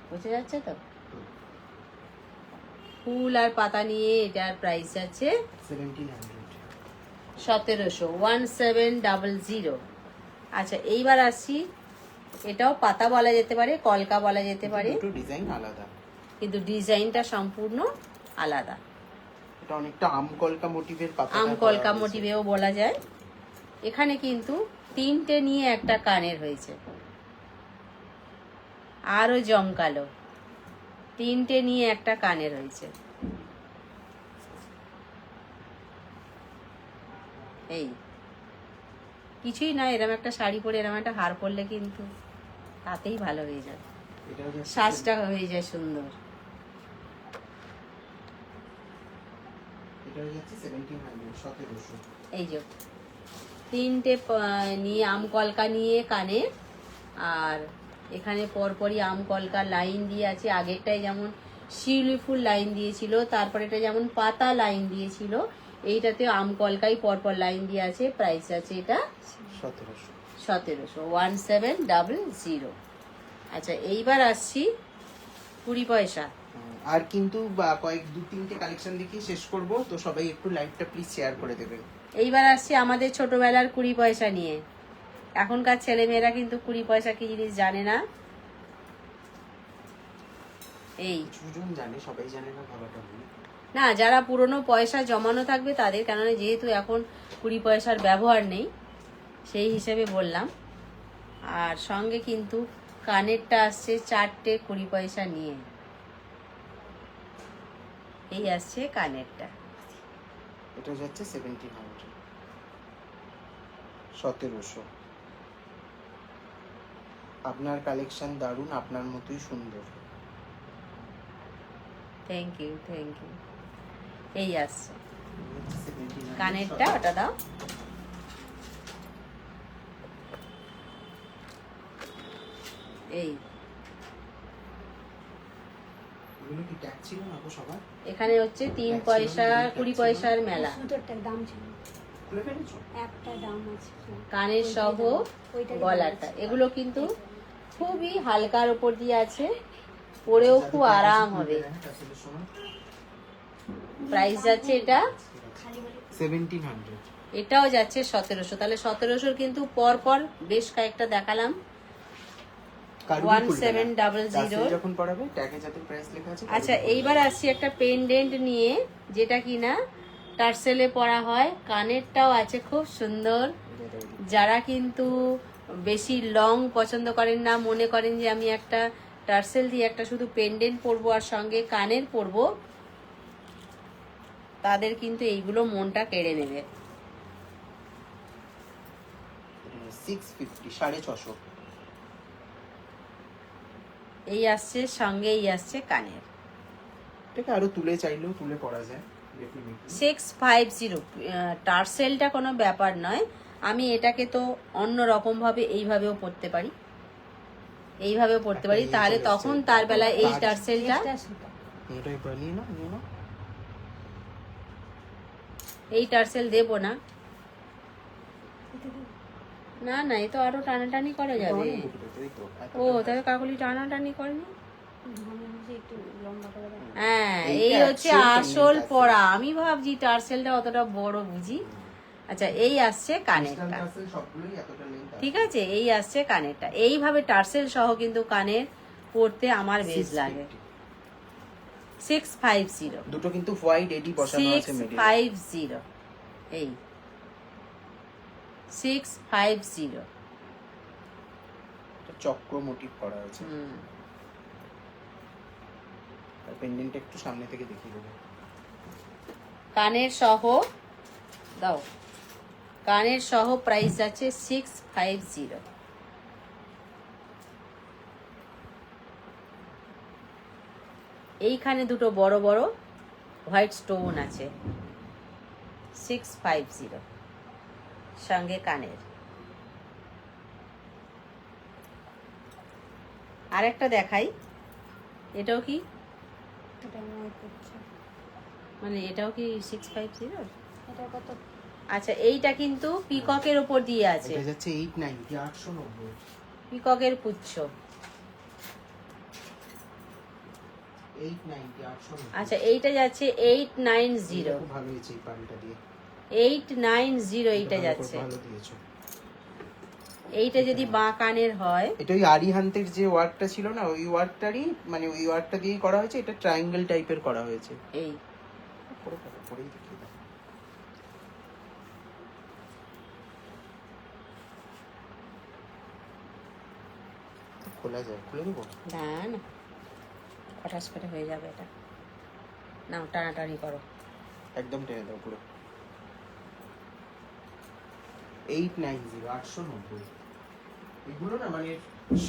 B: বুঝে যাচ্ছে তো? ফুল আর পাতা নিয়ে এটার প্রাইস আছে
A: 1700।
B: 1700। আচ্ছা এইবার আসছি, এটাও পাতা বলা যেতে পারে, কলকা বলা যেতে পারে,
A: দুটো ডিজাইন আলাদা,
B: কিন্তু ডিজাইনটা সম্পূর্ণ আলাদা।
A: এটা অনেকটা আম কলকা মোটিভের পাতা।
B: আম কলকা মোটিভেও বলা যায়। এখানে কিন্তু তিনটে নিয়ে একটা কানের হয়েছে, আরো জমকালো। তিনটে নিয়ে একটা কানের হয়েছে। এই কিছুই না, এরকম একটা শাড়ি পরে এরকম একটা হার পরলে কিন্তু তাতেই ভালো হয়ে যায়, সাজটা হয়ে যায় সুন্দর।
A: এটা হচ্ছে 1700, 1700।
B: এই যে তিনটে নিয়ে আম কলকা নিয়ে কানে, আর এখানে পরপরই আম কলকা লাইন দিয়ে আছে। আগেরটাই যেমন শিউলি ফুল লাইন দিয়েছিল, তারপরে এটা যেমন পাতা লাইন দিয়েছিল, এইটাতে আম কলকাই পরপর লাইন দিয়ে আছে। প্রাইস আছে এটা
A: 1700।
B: 1700। আচ্ছা এইবার আসছি 20 পয়সা।
A: আর কিন্তু কয়েক দু তিনটে কালেকশন দেখিয়ে শেষ করব, তো সবাই একটু লাইভটা প্লিজ শেয়ার করে দেবেন।
B: এইবার আসছি আমাদের ছোটবেলার 20 পয়সা নিয়ে। এখনকার ছেলেমেয়েরা কিন্তু 20 পয়সা কি জিনিস জানে না। এই
A: কিছুজন জানে, সবাই জানে না, ভাবাটা ভুল।
B: না, যারা পুরনো পয়সা জমানো থাকবে তাদের, কেননা যেহেতু এখন 20 পয়সার ব্যবহার নেই সেই হিসেবে বললাম। আর সঙ্গে কিন্তু কানেরটা আসছে 4টে 20 পয়সা নিয়ে। এই আসছে কানেরটা।
A: এটা যাচ্ছে 1700, 1700। আপনার কালেকশন দারুণ, আপনার মতোই সুন্দর।
B: Thank you. এই আসছে
A: 1700
B: কানেরটা, ওটা দাও। এই
A: এগুলো কি ট্যাগ ছিল না গো সবার?
B: এখানে হচ্ছে 3 পয়সা 20 পয়সার মেলা।
C: সুতোরটার দাম ছিল,
A: খুলে ফেলেছো?
C: একটা দাম আছে।
B: কানের সহ
C: ওইটারই দাম
B: গলাটা,
C: আছে।
B: এগুলো কিন্তু খুবই হালকার উপর দিয়ে আছে, পরেও খুব আরাম হবে। প্রাইস যাচ্ছে এটা
C: খালি বলে
A: 1700।
B: এটাও যাচ্ছে 1700। তাহলে 1700 কিন্তু পর পর বেশ কয়েকটা দেখালাম। 1700
A: যখন পড়াবে ট্যাগে যাতে প্রাইস লেখা আছে।
B: আচ্ছা এইবার আসছি একটা পেন্ডেন্ট নিয়ে, যেটা কিনা টার্সেলে পরা হয়। কানেরটাও আছে খুব সুন্দর। যারা কিন্তু বেশি লং পছন্দ করেন না, মনে করেন যে আমি একটা টার্সেল দিয়ে একটা শুধু পেন্ডেন্ট পরবো আর সঙ্গে কানের পরবো, তাদের কিন্তু এইগুলো মনটা কেড়ে নেবে।
A: 650, 650।
B: এই আসছে সঙ্গে, এই আসছে কানের।
A: এটাকে আরো তুলে চাইলেও তুলে পড়া যায় ডেফিনেটলি।
B: 650। টার্সেলটা কোনো ব্যাপার নয়, আমি এটাকে তো অন্য রকম ভাবে এইভাবেও পড়তে পারি, এইভাবেও পড়তে পারি। তাহলে তখন তার বেলায় এই টার্সেলটা,
C: এটা সুতো।
A: এটা একবার নিয়ে নাও।
B: এই টার্সেল দেব না।
C: এটা কি?
B: না না, এ তো আরো টানাটানি করা
A: এটা
B: যাবে।
A: অনেক গুটি এই তো
B: ও তাহলে কাকুলি টানাটানি করেনি।
C: আমি ভাবছি একটু লম্বা করে দাও।
B: হ্যাঁ,
A: এইটা
B: এই হচ্ছে
A: actual
B: আসল
A: pendant
B: পড়া। আমি ভাবছি টার্সেলটা অতটা বড় বুঝি। আচ্ছা, এই আসছে কানেরটা,
A: সবগুলোই এতটা লেন্থ
B: ঠিক আছে। এই আসছে কানেরটা, এইভাবে টার্সেল সহ কিন্তু কানের পরতে আমার বেশ লাগে। 650,
A: দুটো কিন্তু হোয়াইট এডি বসানো আছে মিডলে।
B: 650, এই 650।
A: চক্র মোটিভ করা আছে। আর পেন্ডেন্টটা একটু সামনে থেকে দেখিয়ে দেবো।
B: কানের সহ দাও, কানের সহ প্রাইস আছে 650। এইখানে দুটো বড় বড় হোয়াইট স্টোন আছে, 650 সঙ্গে কানের। আরেকটা দেখাই, এটাও কি
C: এটা আমার করছে।
B: মানে এটাও কি 650?
C: এটা কত?
B: আচ্ছা, এইটা কিন্তু পিককের ওপর দিয়ে আছে,
A: এটা যাচ্ছে 890 890।
B: পিককের পুচ্ছ।
A: 890 890।
B: আচ্ছা, এইটা যাচ্ছে 890।
A: খুব ভালো হয়েছে এই পালটা দিয়ে।
B: 890 এইটা যাচ্ছে।
A: ভালো দিয়েছো।
B: এইটা যদি বাঁ কানের হয়,
A: এটা ওই আরিহান্তের যে ওয়ার্কটা ছিল না, ওই ওয়ার্কটারই মানে ওই ওয়ার্কটা দিয়েই করা হয়েছে। এটা ট্রায়াঙ্গেল টাইপের করা হয়েছে।
B: এই
A: পরেই দেখিয়ে দাও। খোলা যায়, খুলে দেবো?
B: না না, হঠাৎ করে হয়ে যাবে এটা। নাও, টানাটানি করো।
A: একদম টেনে দাও পুরো। 890 890। এগুলো না মানে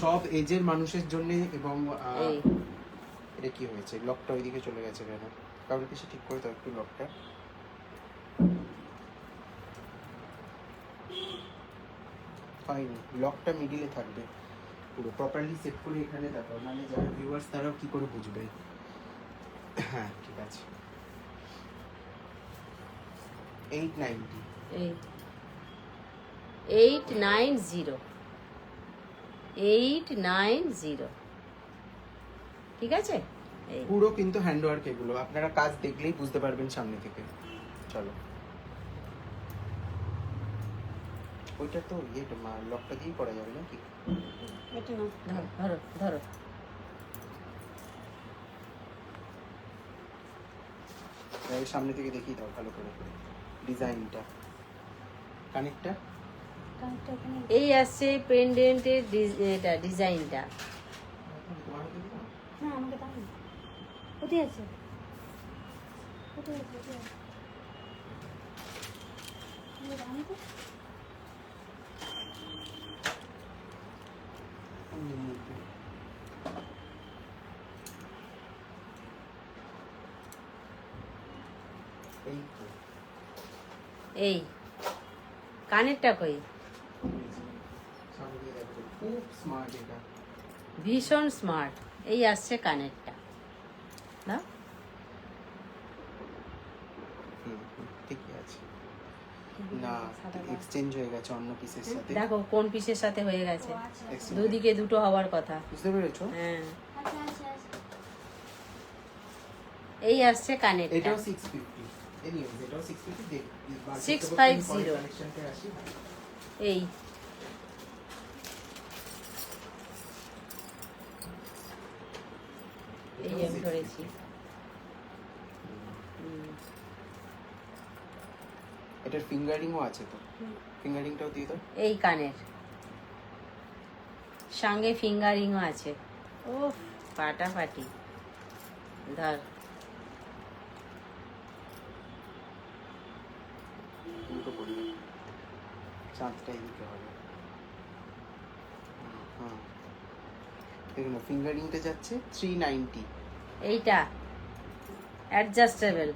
A: সব এজের মানুষের জন্য। এবং
B: এই
A: এটা কি হয়েছে, লকটা ওইদিকে চলে গেছে কেন? কারণ কিছু ঠিক করে দাও একটু লকটা। হয়নি, লকটা মিডিলে থাকবে। পুরো প্রপারলি সেট করে এখানে দেখো, মানে যারা ভিউয়ার্স তারাও কি করে বুঝবে। হ্যাঁ ঠিক আছে। 890।
B: এই 890, 890, ঠিক আছে। এই
A: পুরো কিন্তু হ্যান্ডওয়ার্ক এগুলো, আপনারা কাজ দেখলেই বুঝতে পারবেন সামনে থেকে। চলো, ওইটা তো ইয়েটা লকটা দিয়েই করা যাবে নাকি?
C: এটা না।
B: ধরো ধরো ধরো।
A: এবার সামনে থেকে দেখিয়ে দাও ভালো করে ডিজাইনটা, কানেক্টটা।
C: কানেরটা এখানে।
B: এই আসছে পেন্ডেন্টের এটা ডিজাইনটা।
C: না, আমাকে দাও না। কোথায় আছে? কোথায় আছে? কোথায় আছে? আমাকে দাও না তো।
A: এই তো।
B: এই কানেরটা কই?
A: সামনে দিয়ে দেখো, খুব স্মার্ট এটা।
B: ভীষণ স্মার্ট। এই আসছে কানেরটা, না?
A: ঠিকই আছে। না,
C: সাদা দাও।
A: এক্সচেঞ্জ হয়ে গেছে অন্য পিসের সাথে।
B: দেখো কোন পিসের সাথে হয়ে গেছে।
C: ও আচ্ছা।
A: Exchange
B: দুদিকে দুটো হওয়ার কথা।
A: বুঝতে পেরেছো?
B: হ্যাঁ,
C: আচ্ছা আচ্ছা আচ্ছা।
B: এই আসছে কানেরটা।
A: এটাও 650। এনিওয়েজ এটাও 650 দেখ।
B: 650
A: কালেকশনতে আসি।
B: এই এই আমি ধরেছি।
A: এটার ফিঙ্গারিংও আছে তো, ফিঙ্গারিংটাও দিয়ে দাও।
B: এই কানের সঙ্গে ফিঙ্গারিংও আছে। ও ফাটাফাটি। ধর,
A: উল্টো করবে, চাঁদটাই দিতে হবে। হ্যাঁ দেখুন, ফিঙ্গারিংটা যাচ্ছে 390।
B: এইটা অ্যাডজাস্টেবল।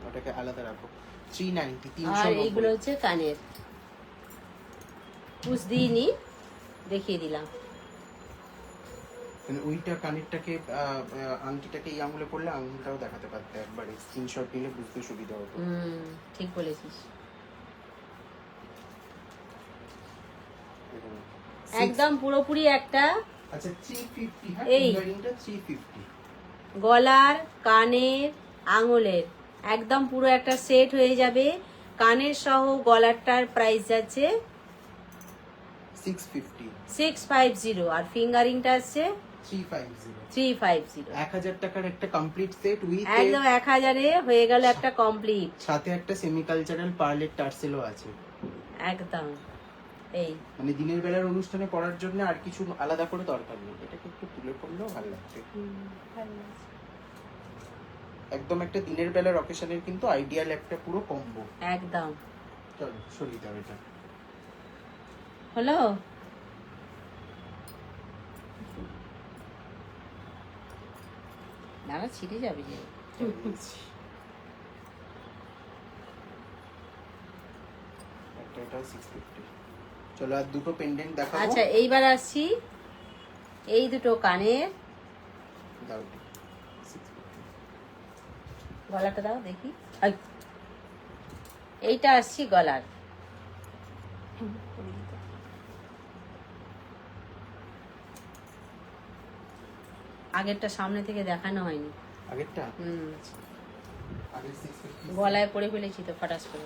A: ওটাকে আলাদা রাখো। 390
B: আর
A: 390।
B: এইগুলো হচ্ছে কানের। পুষ দিইনি, দেখিয়ে দিলাম।
A: মানে ওইটা কানেরটাকে আংটিটাকে এই আঙুলে পড়লে আঙুলটাও দেখাতে পারতে, একবারে স্ক্রিনশট নিলে বুঝতে সুবিধা হতো।
B: ঠিক বলেছিস। একদম পুরোপুরি একটা
A: আচ্ছা 350, হ্যাঁ
B: এই।
A: ফিঙ্গারিংটা 350।
B: গলার, কানের, আঙুলের একদম পুরো একটা সেট হয়ে যাবে। কানের সহ গলারটার প্রাইস যাচ্ছে
A: 650,
B: 650 আর ফিঙ্গারিংটা আসছে
A: 350।
B: 350।
A: 1000 টাকার একটা কমপ্লিট সেট উইথ
B: একদম 1000-এ হয়ে গেল একটা কমপ্লিট।
A: সাথে একটা সেমি কালচারাল পার্লের টার্সেলও আছে।
B: একদম এই
A: মানে দিনের বেলার অনুষ্ঠানে পরার জন্য আর কিছু আলাদা করে দরকার নেই, এটাকে একটু তুলে পড়লেও ভালো লাগছে। একদম একটা দিনের বেলার অকেশনের কিন্তু আইডিয়াল একটা পুরো কম্বো।
B: একদম
A: চলো সরিয়ে দাও এটা।
B: হলো। না না ছিঁড়ে যাবে যে।
A: একটা এটাও 650। চলো আর দুটো পেন্ডেন্ট দেখাবো।
B: আচ্ছা এইবার আসছি এই দুটো কানের।
A: দাও এটা, 650।
B: গলাটা দাও দেখি। আই। এইটা আসছি গলার। আগেরটা সামনে থেকে দেখানো হয়নি।
A: আগেরটা
B: হুম
A: আগে 650।
B: গলায় পরে ফেলেছি তো ফাটাস করে।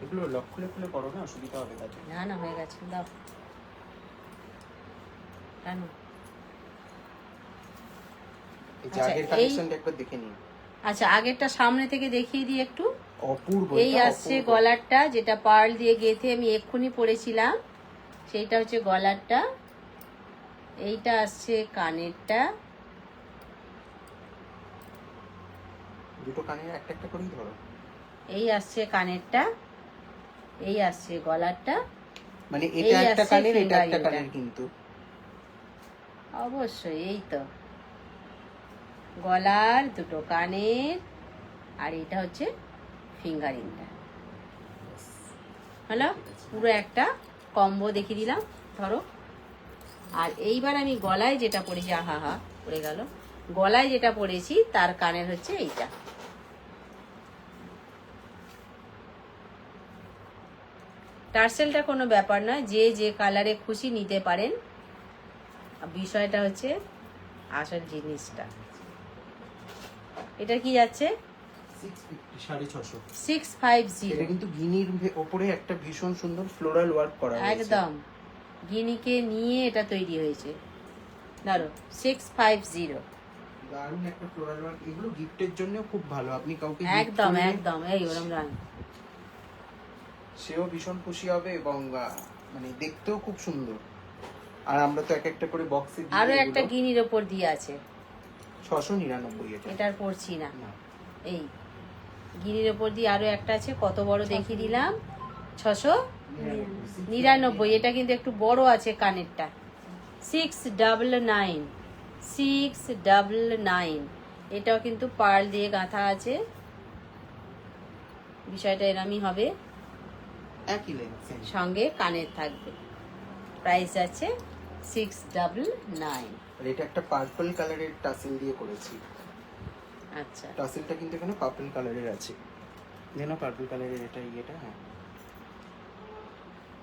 A: এগুলো লক খুলে খুলে করো না, অসুবিধা হবে তাতে।
B: না না হয়ে গেছে দাও। কেন?
A: এই যে
B: আচ্ছা,
A: আগের
B: এই-
A: কালেকশনটা একবার দেখে নিন।
B: আচ্ছা আগেরটা সামনে থেকে দেখিয়ে দিই একটু।
A: অপূর্ব।
B: এই
A: এটা
B: আসছে
A: অপূর্ব।
B: গলারটা যেটা পার্ল দিয়ে গেঁথে আমি এক্ষুনি পরেছিলাম, সেইটা হচ্ছে গলারটা। এইটা আসছে কানেরটা।
A: দুটো কানের একটা একটা করেই ধরো।
B: এই আসছে কানেরটা, এই আসছে গলারটা।
A: মানে এটা
B: এই
A: একটা
B: আসছে
A: কানের, এটা একটা
B: ফিঙ্গারিংটা।
A: কানের কিন্তু।
B: অবশ্যই এই তো গলার, দুটো কানের, আর এটা হচ্ছে ফিঙ্গারিংটা। হলো পুরো একটা কম্বো দেখিয়ে দিলাম। ধরো। আর এইবার আমি গলায় যেটা পরেছি, আহা হা পড়ে গেল, গলায় যেটা পরেছি তার কানের হচ্ছে এইটা। টার্সেলটা কোনো ব্যাপার না, যে যে কালারে খুশি নিতে পারেন। বিষয়টা হচ্ছে আসল জিনিসটা। এটা কি যাচ্ছে
A: 650, 650।
B: 650।
A: এটা কিন্তু গিনির ওপরে একটা ভীষণ সুন্দর ফ্লোরাল ওয়ার্ক করা হয়েছে।
B: একদম গিনিকে নিয়ে এটা তৈরি হয়েছে। ধরো 650।
A: দারুণ একটা ফ্লোরাল ওয়ার্ক। এগুলো গিফটের জন্য খুব ভালো, আপনি কাউকে
B: একদম একদম এই ওরম রান।
A: সেও ভীষণ খুশি হবে এবং মানে দেখতেও খুব সুন্দর। আর আমরা তো এক একটা করে বক্সে দিই।
B: আরো একটা গিনির ওপর দিয়ে আছে,
A: 699 এটা।
B: এটার পড়ছি না।
A: না,
B: এই গিনির ওপর দিয়ে আরো একটা আছে, কত বড় দেখিয়ে দিলাম, 699। এটা কিন্তু একটু বড় আছে কানেরটা। 699, 699। এটাও কিন্তু পার্ল দিয়ে গাঁথা আছে। বিষয়টা এরমই হবে,
A: একই লেন্থ।
B: সঙ্গে কানের থাকবে। প্রাইস আছে 699।
A: আর এটা একটা পার্পল কালারের টাসেল দিয়ে করেছি।
B: আচ্ছা
A: টাসেলটা কিন্তু এখানে পার্পল কালারের আছে। দেখো পার্পল কালারের এটা ইয়েটা, হ্যাঁ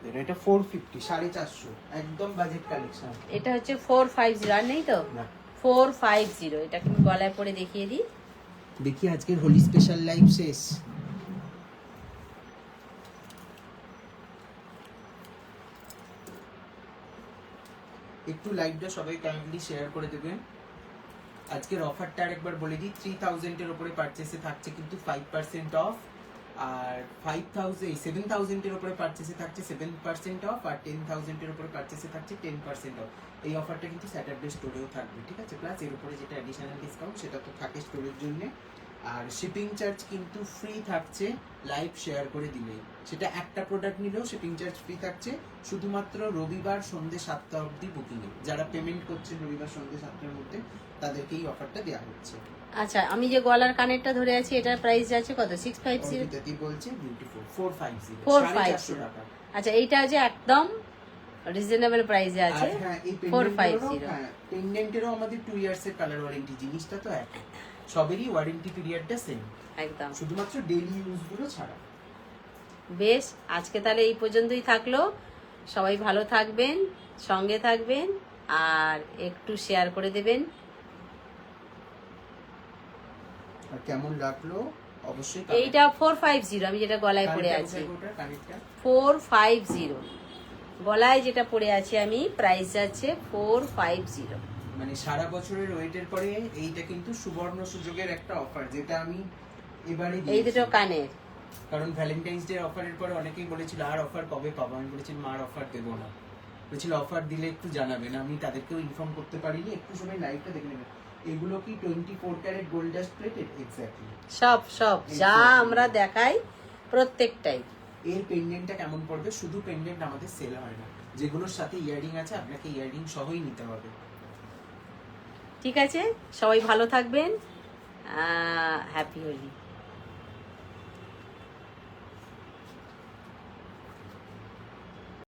A: দেখো এটা 450, 450, একদম বাজেট কালেকশন।
B: এটা হচ্ছে 450 আর নেই তো,
A: না
B: 450। এটা কিন্তু গলায় পরে দেখিয়ে দিই।
A: দেখি আজকের হোলি স্পেশাল লাইভ শেষ। একটু লাইভটা সবাই কাইন্ডলি শেয়ার করে দেবেন। আজকের অফারটা আরেকবার বলে দিই, 3000 এর উপরে পারচেসে থাকছে কিন্তু 5% অফ, আর 7000 এর উপরে পারচেসে থাকছে 7% অফ, আর 10000 এর উপরে পারচেসে থাকছে 10% অফ। এই অফারটা কিন্তু স্যাটারডে স্টোরেও থাকবে, ঠিক আছে? প্লাস এর উপরে যেটা অ্যাডিশনাল ডিসকাউন্ট সেটা তো থাকে স্টোরের জন্য। আর শিপিং চার্জ কিন্তু ফ্রি থাকছে লাইভ শেয়ার করে দিলেই। সেটা একটা প্রোডাক্ট নিলেও শিপিং চার্জ ফ্রি থাকছে, শুধুমাত্র রবিবার সন্ধ্যে 7টা অবধি বুকিংয়ে। যারা পেমেন্ট করছেন রবিবার সন্ধ্যে 7টার মধ্যে তাদেরকে এই অফারটা দেওয়া হচ্ছে।
B: আচ্ছা আমি যে গলার কানেরটা ধরে আছি এটার প্রাইস যাচ্ছে কত? 650।
A: অর্পিতাদি বলছে বিউটিফুল 450,
B: 450
A: টাকা।
B: আচ্ছা এইটা যে একদম রিজনেবল প্রাইসে আছে,
A: আর হ্যাঁ এই
B: 450।
A: পেন্ডেন্টেরও আমাদের 2 ইয়ার্স এর কালার ওয়ারেন্টি, জিনিসটা তো এক। সবেরই ওয়ারেন্টি পিরিয়ডটা সেম,
B: একদম
A: শুধুমাত্র ডেইলি ইউজ গুলো ছাড়া।
B: বেশ, আজকে তাহলে এই পর্যন্তই থাকলো। সবাই ভালো থাকবেন, সঙ্গে থাকবেন, আর একটু শেয়ার করে দেবেন।
A: আর কেমন লাগলো অবশ্যই
B: এইটা 450, আমি যেটা গলায় পরে আছি
A: কানেক্টটা
B: 450, গলায় যেটা পরে আছি আমি, প্রাইস যাচ্ছে 450।
A: মানে সারা বছরের ওয়েটের পরে এইটা কিন্তু সুবর্ণ সুযোগের একটা অফার, যেটা আমি এবারে
B: এই
A: দিয়েছি।
B: দুটো কানের,
A: কারণ ভ্যালেন্টাইন্স ডে অফারের পরে অনেকেই বলেছিল আর অফার কবে পাবো, আমি বলেছিলাম আর অফার দেবো না, বলেছিল অফার দিলে একটু জানাবেন, আমি তাদেরকেও ইনফর্ম করতে পারিনি, একটু সময় লাইভটা দেখে নেবেন। এগুলো কি 24 carat gold dust plated? Exactly.
B: সব সব যা আমরা দেখাই প্রত্যেকটাই।
A: এর পেন্ডেন্টটা কেমন পড়বে? শুধু পেন্ডেন্ট আমাদের সেল হয় না, যেগুলোর সাথে ইয়ারিং আছে আপনাকে ইয়ারিং সহই নিতে হবে।
B: ঠিক আছে, সবাই ভালো থাকবেন, হ্যাপি হোলি।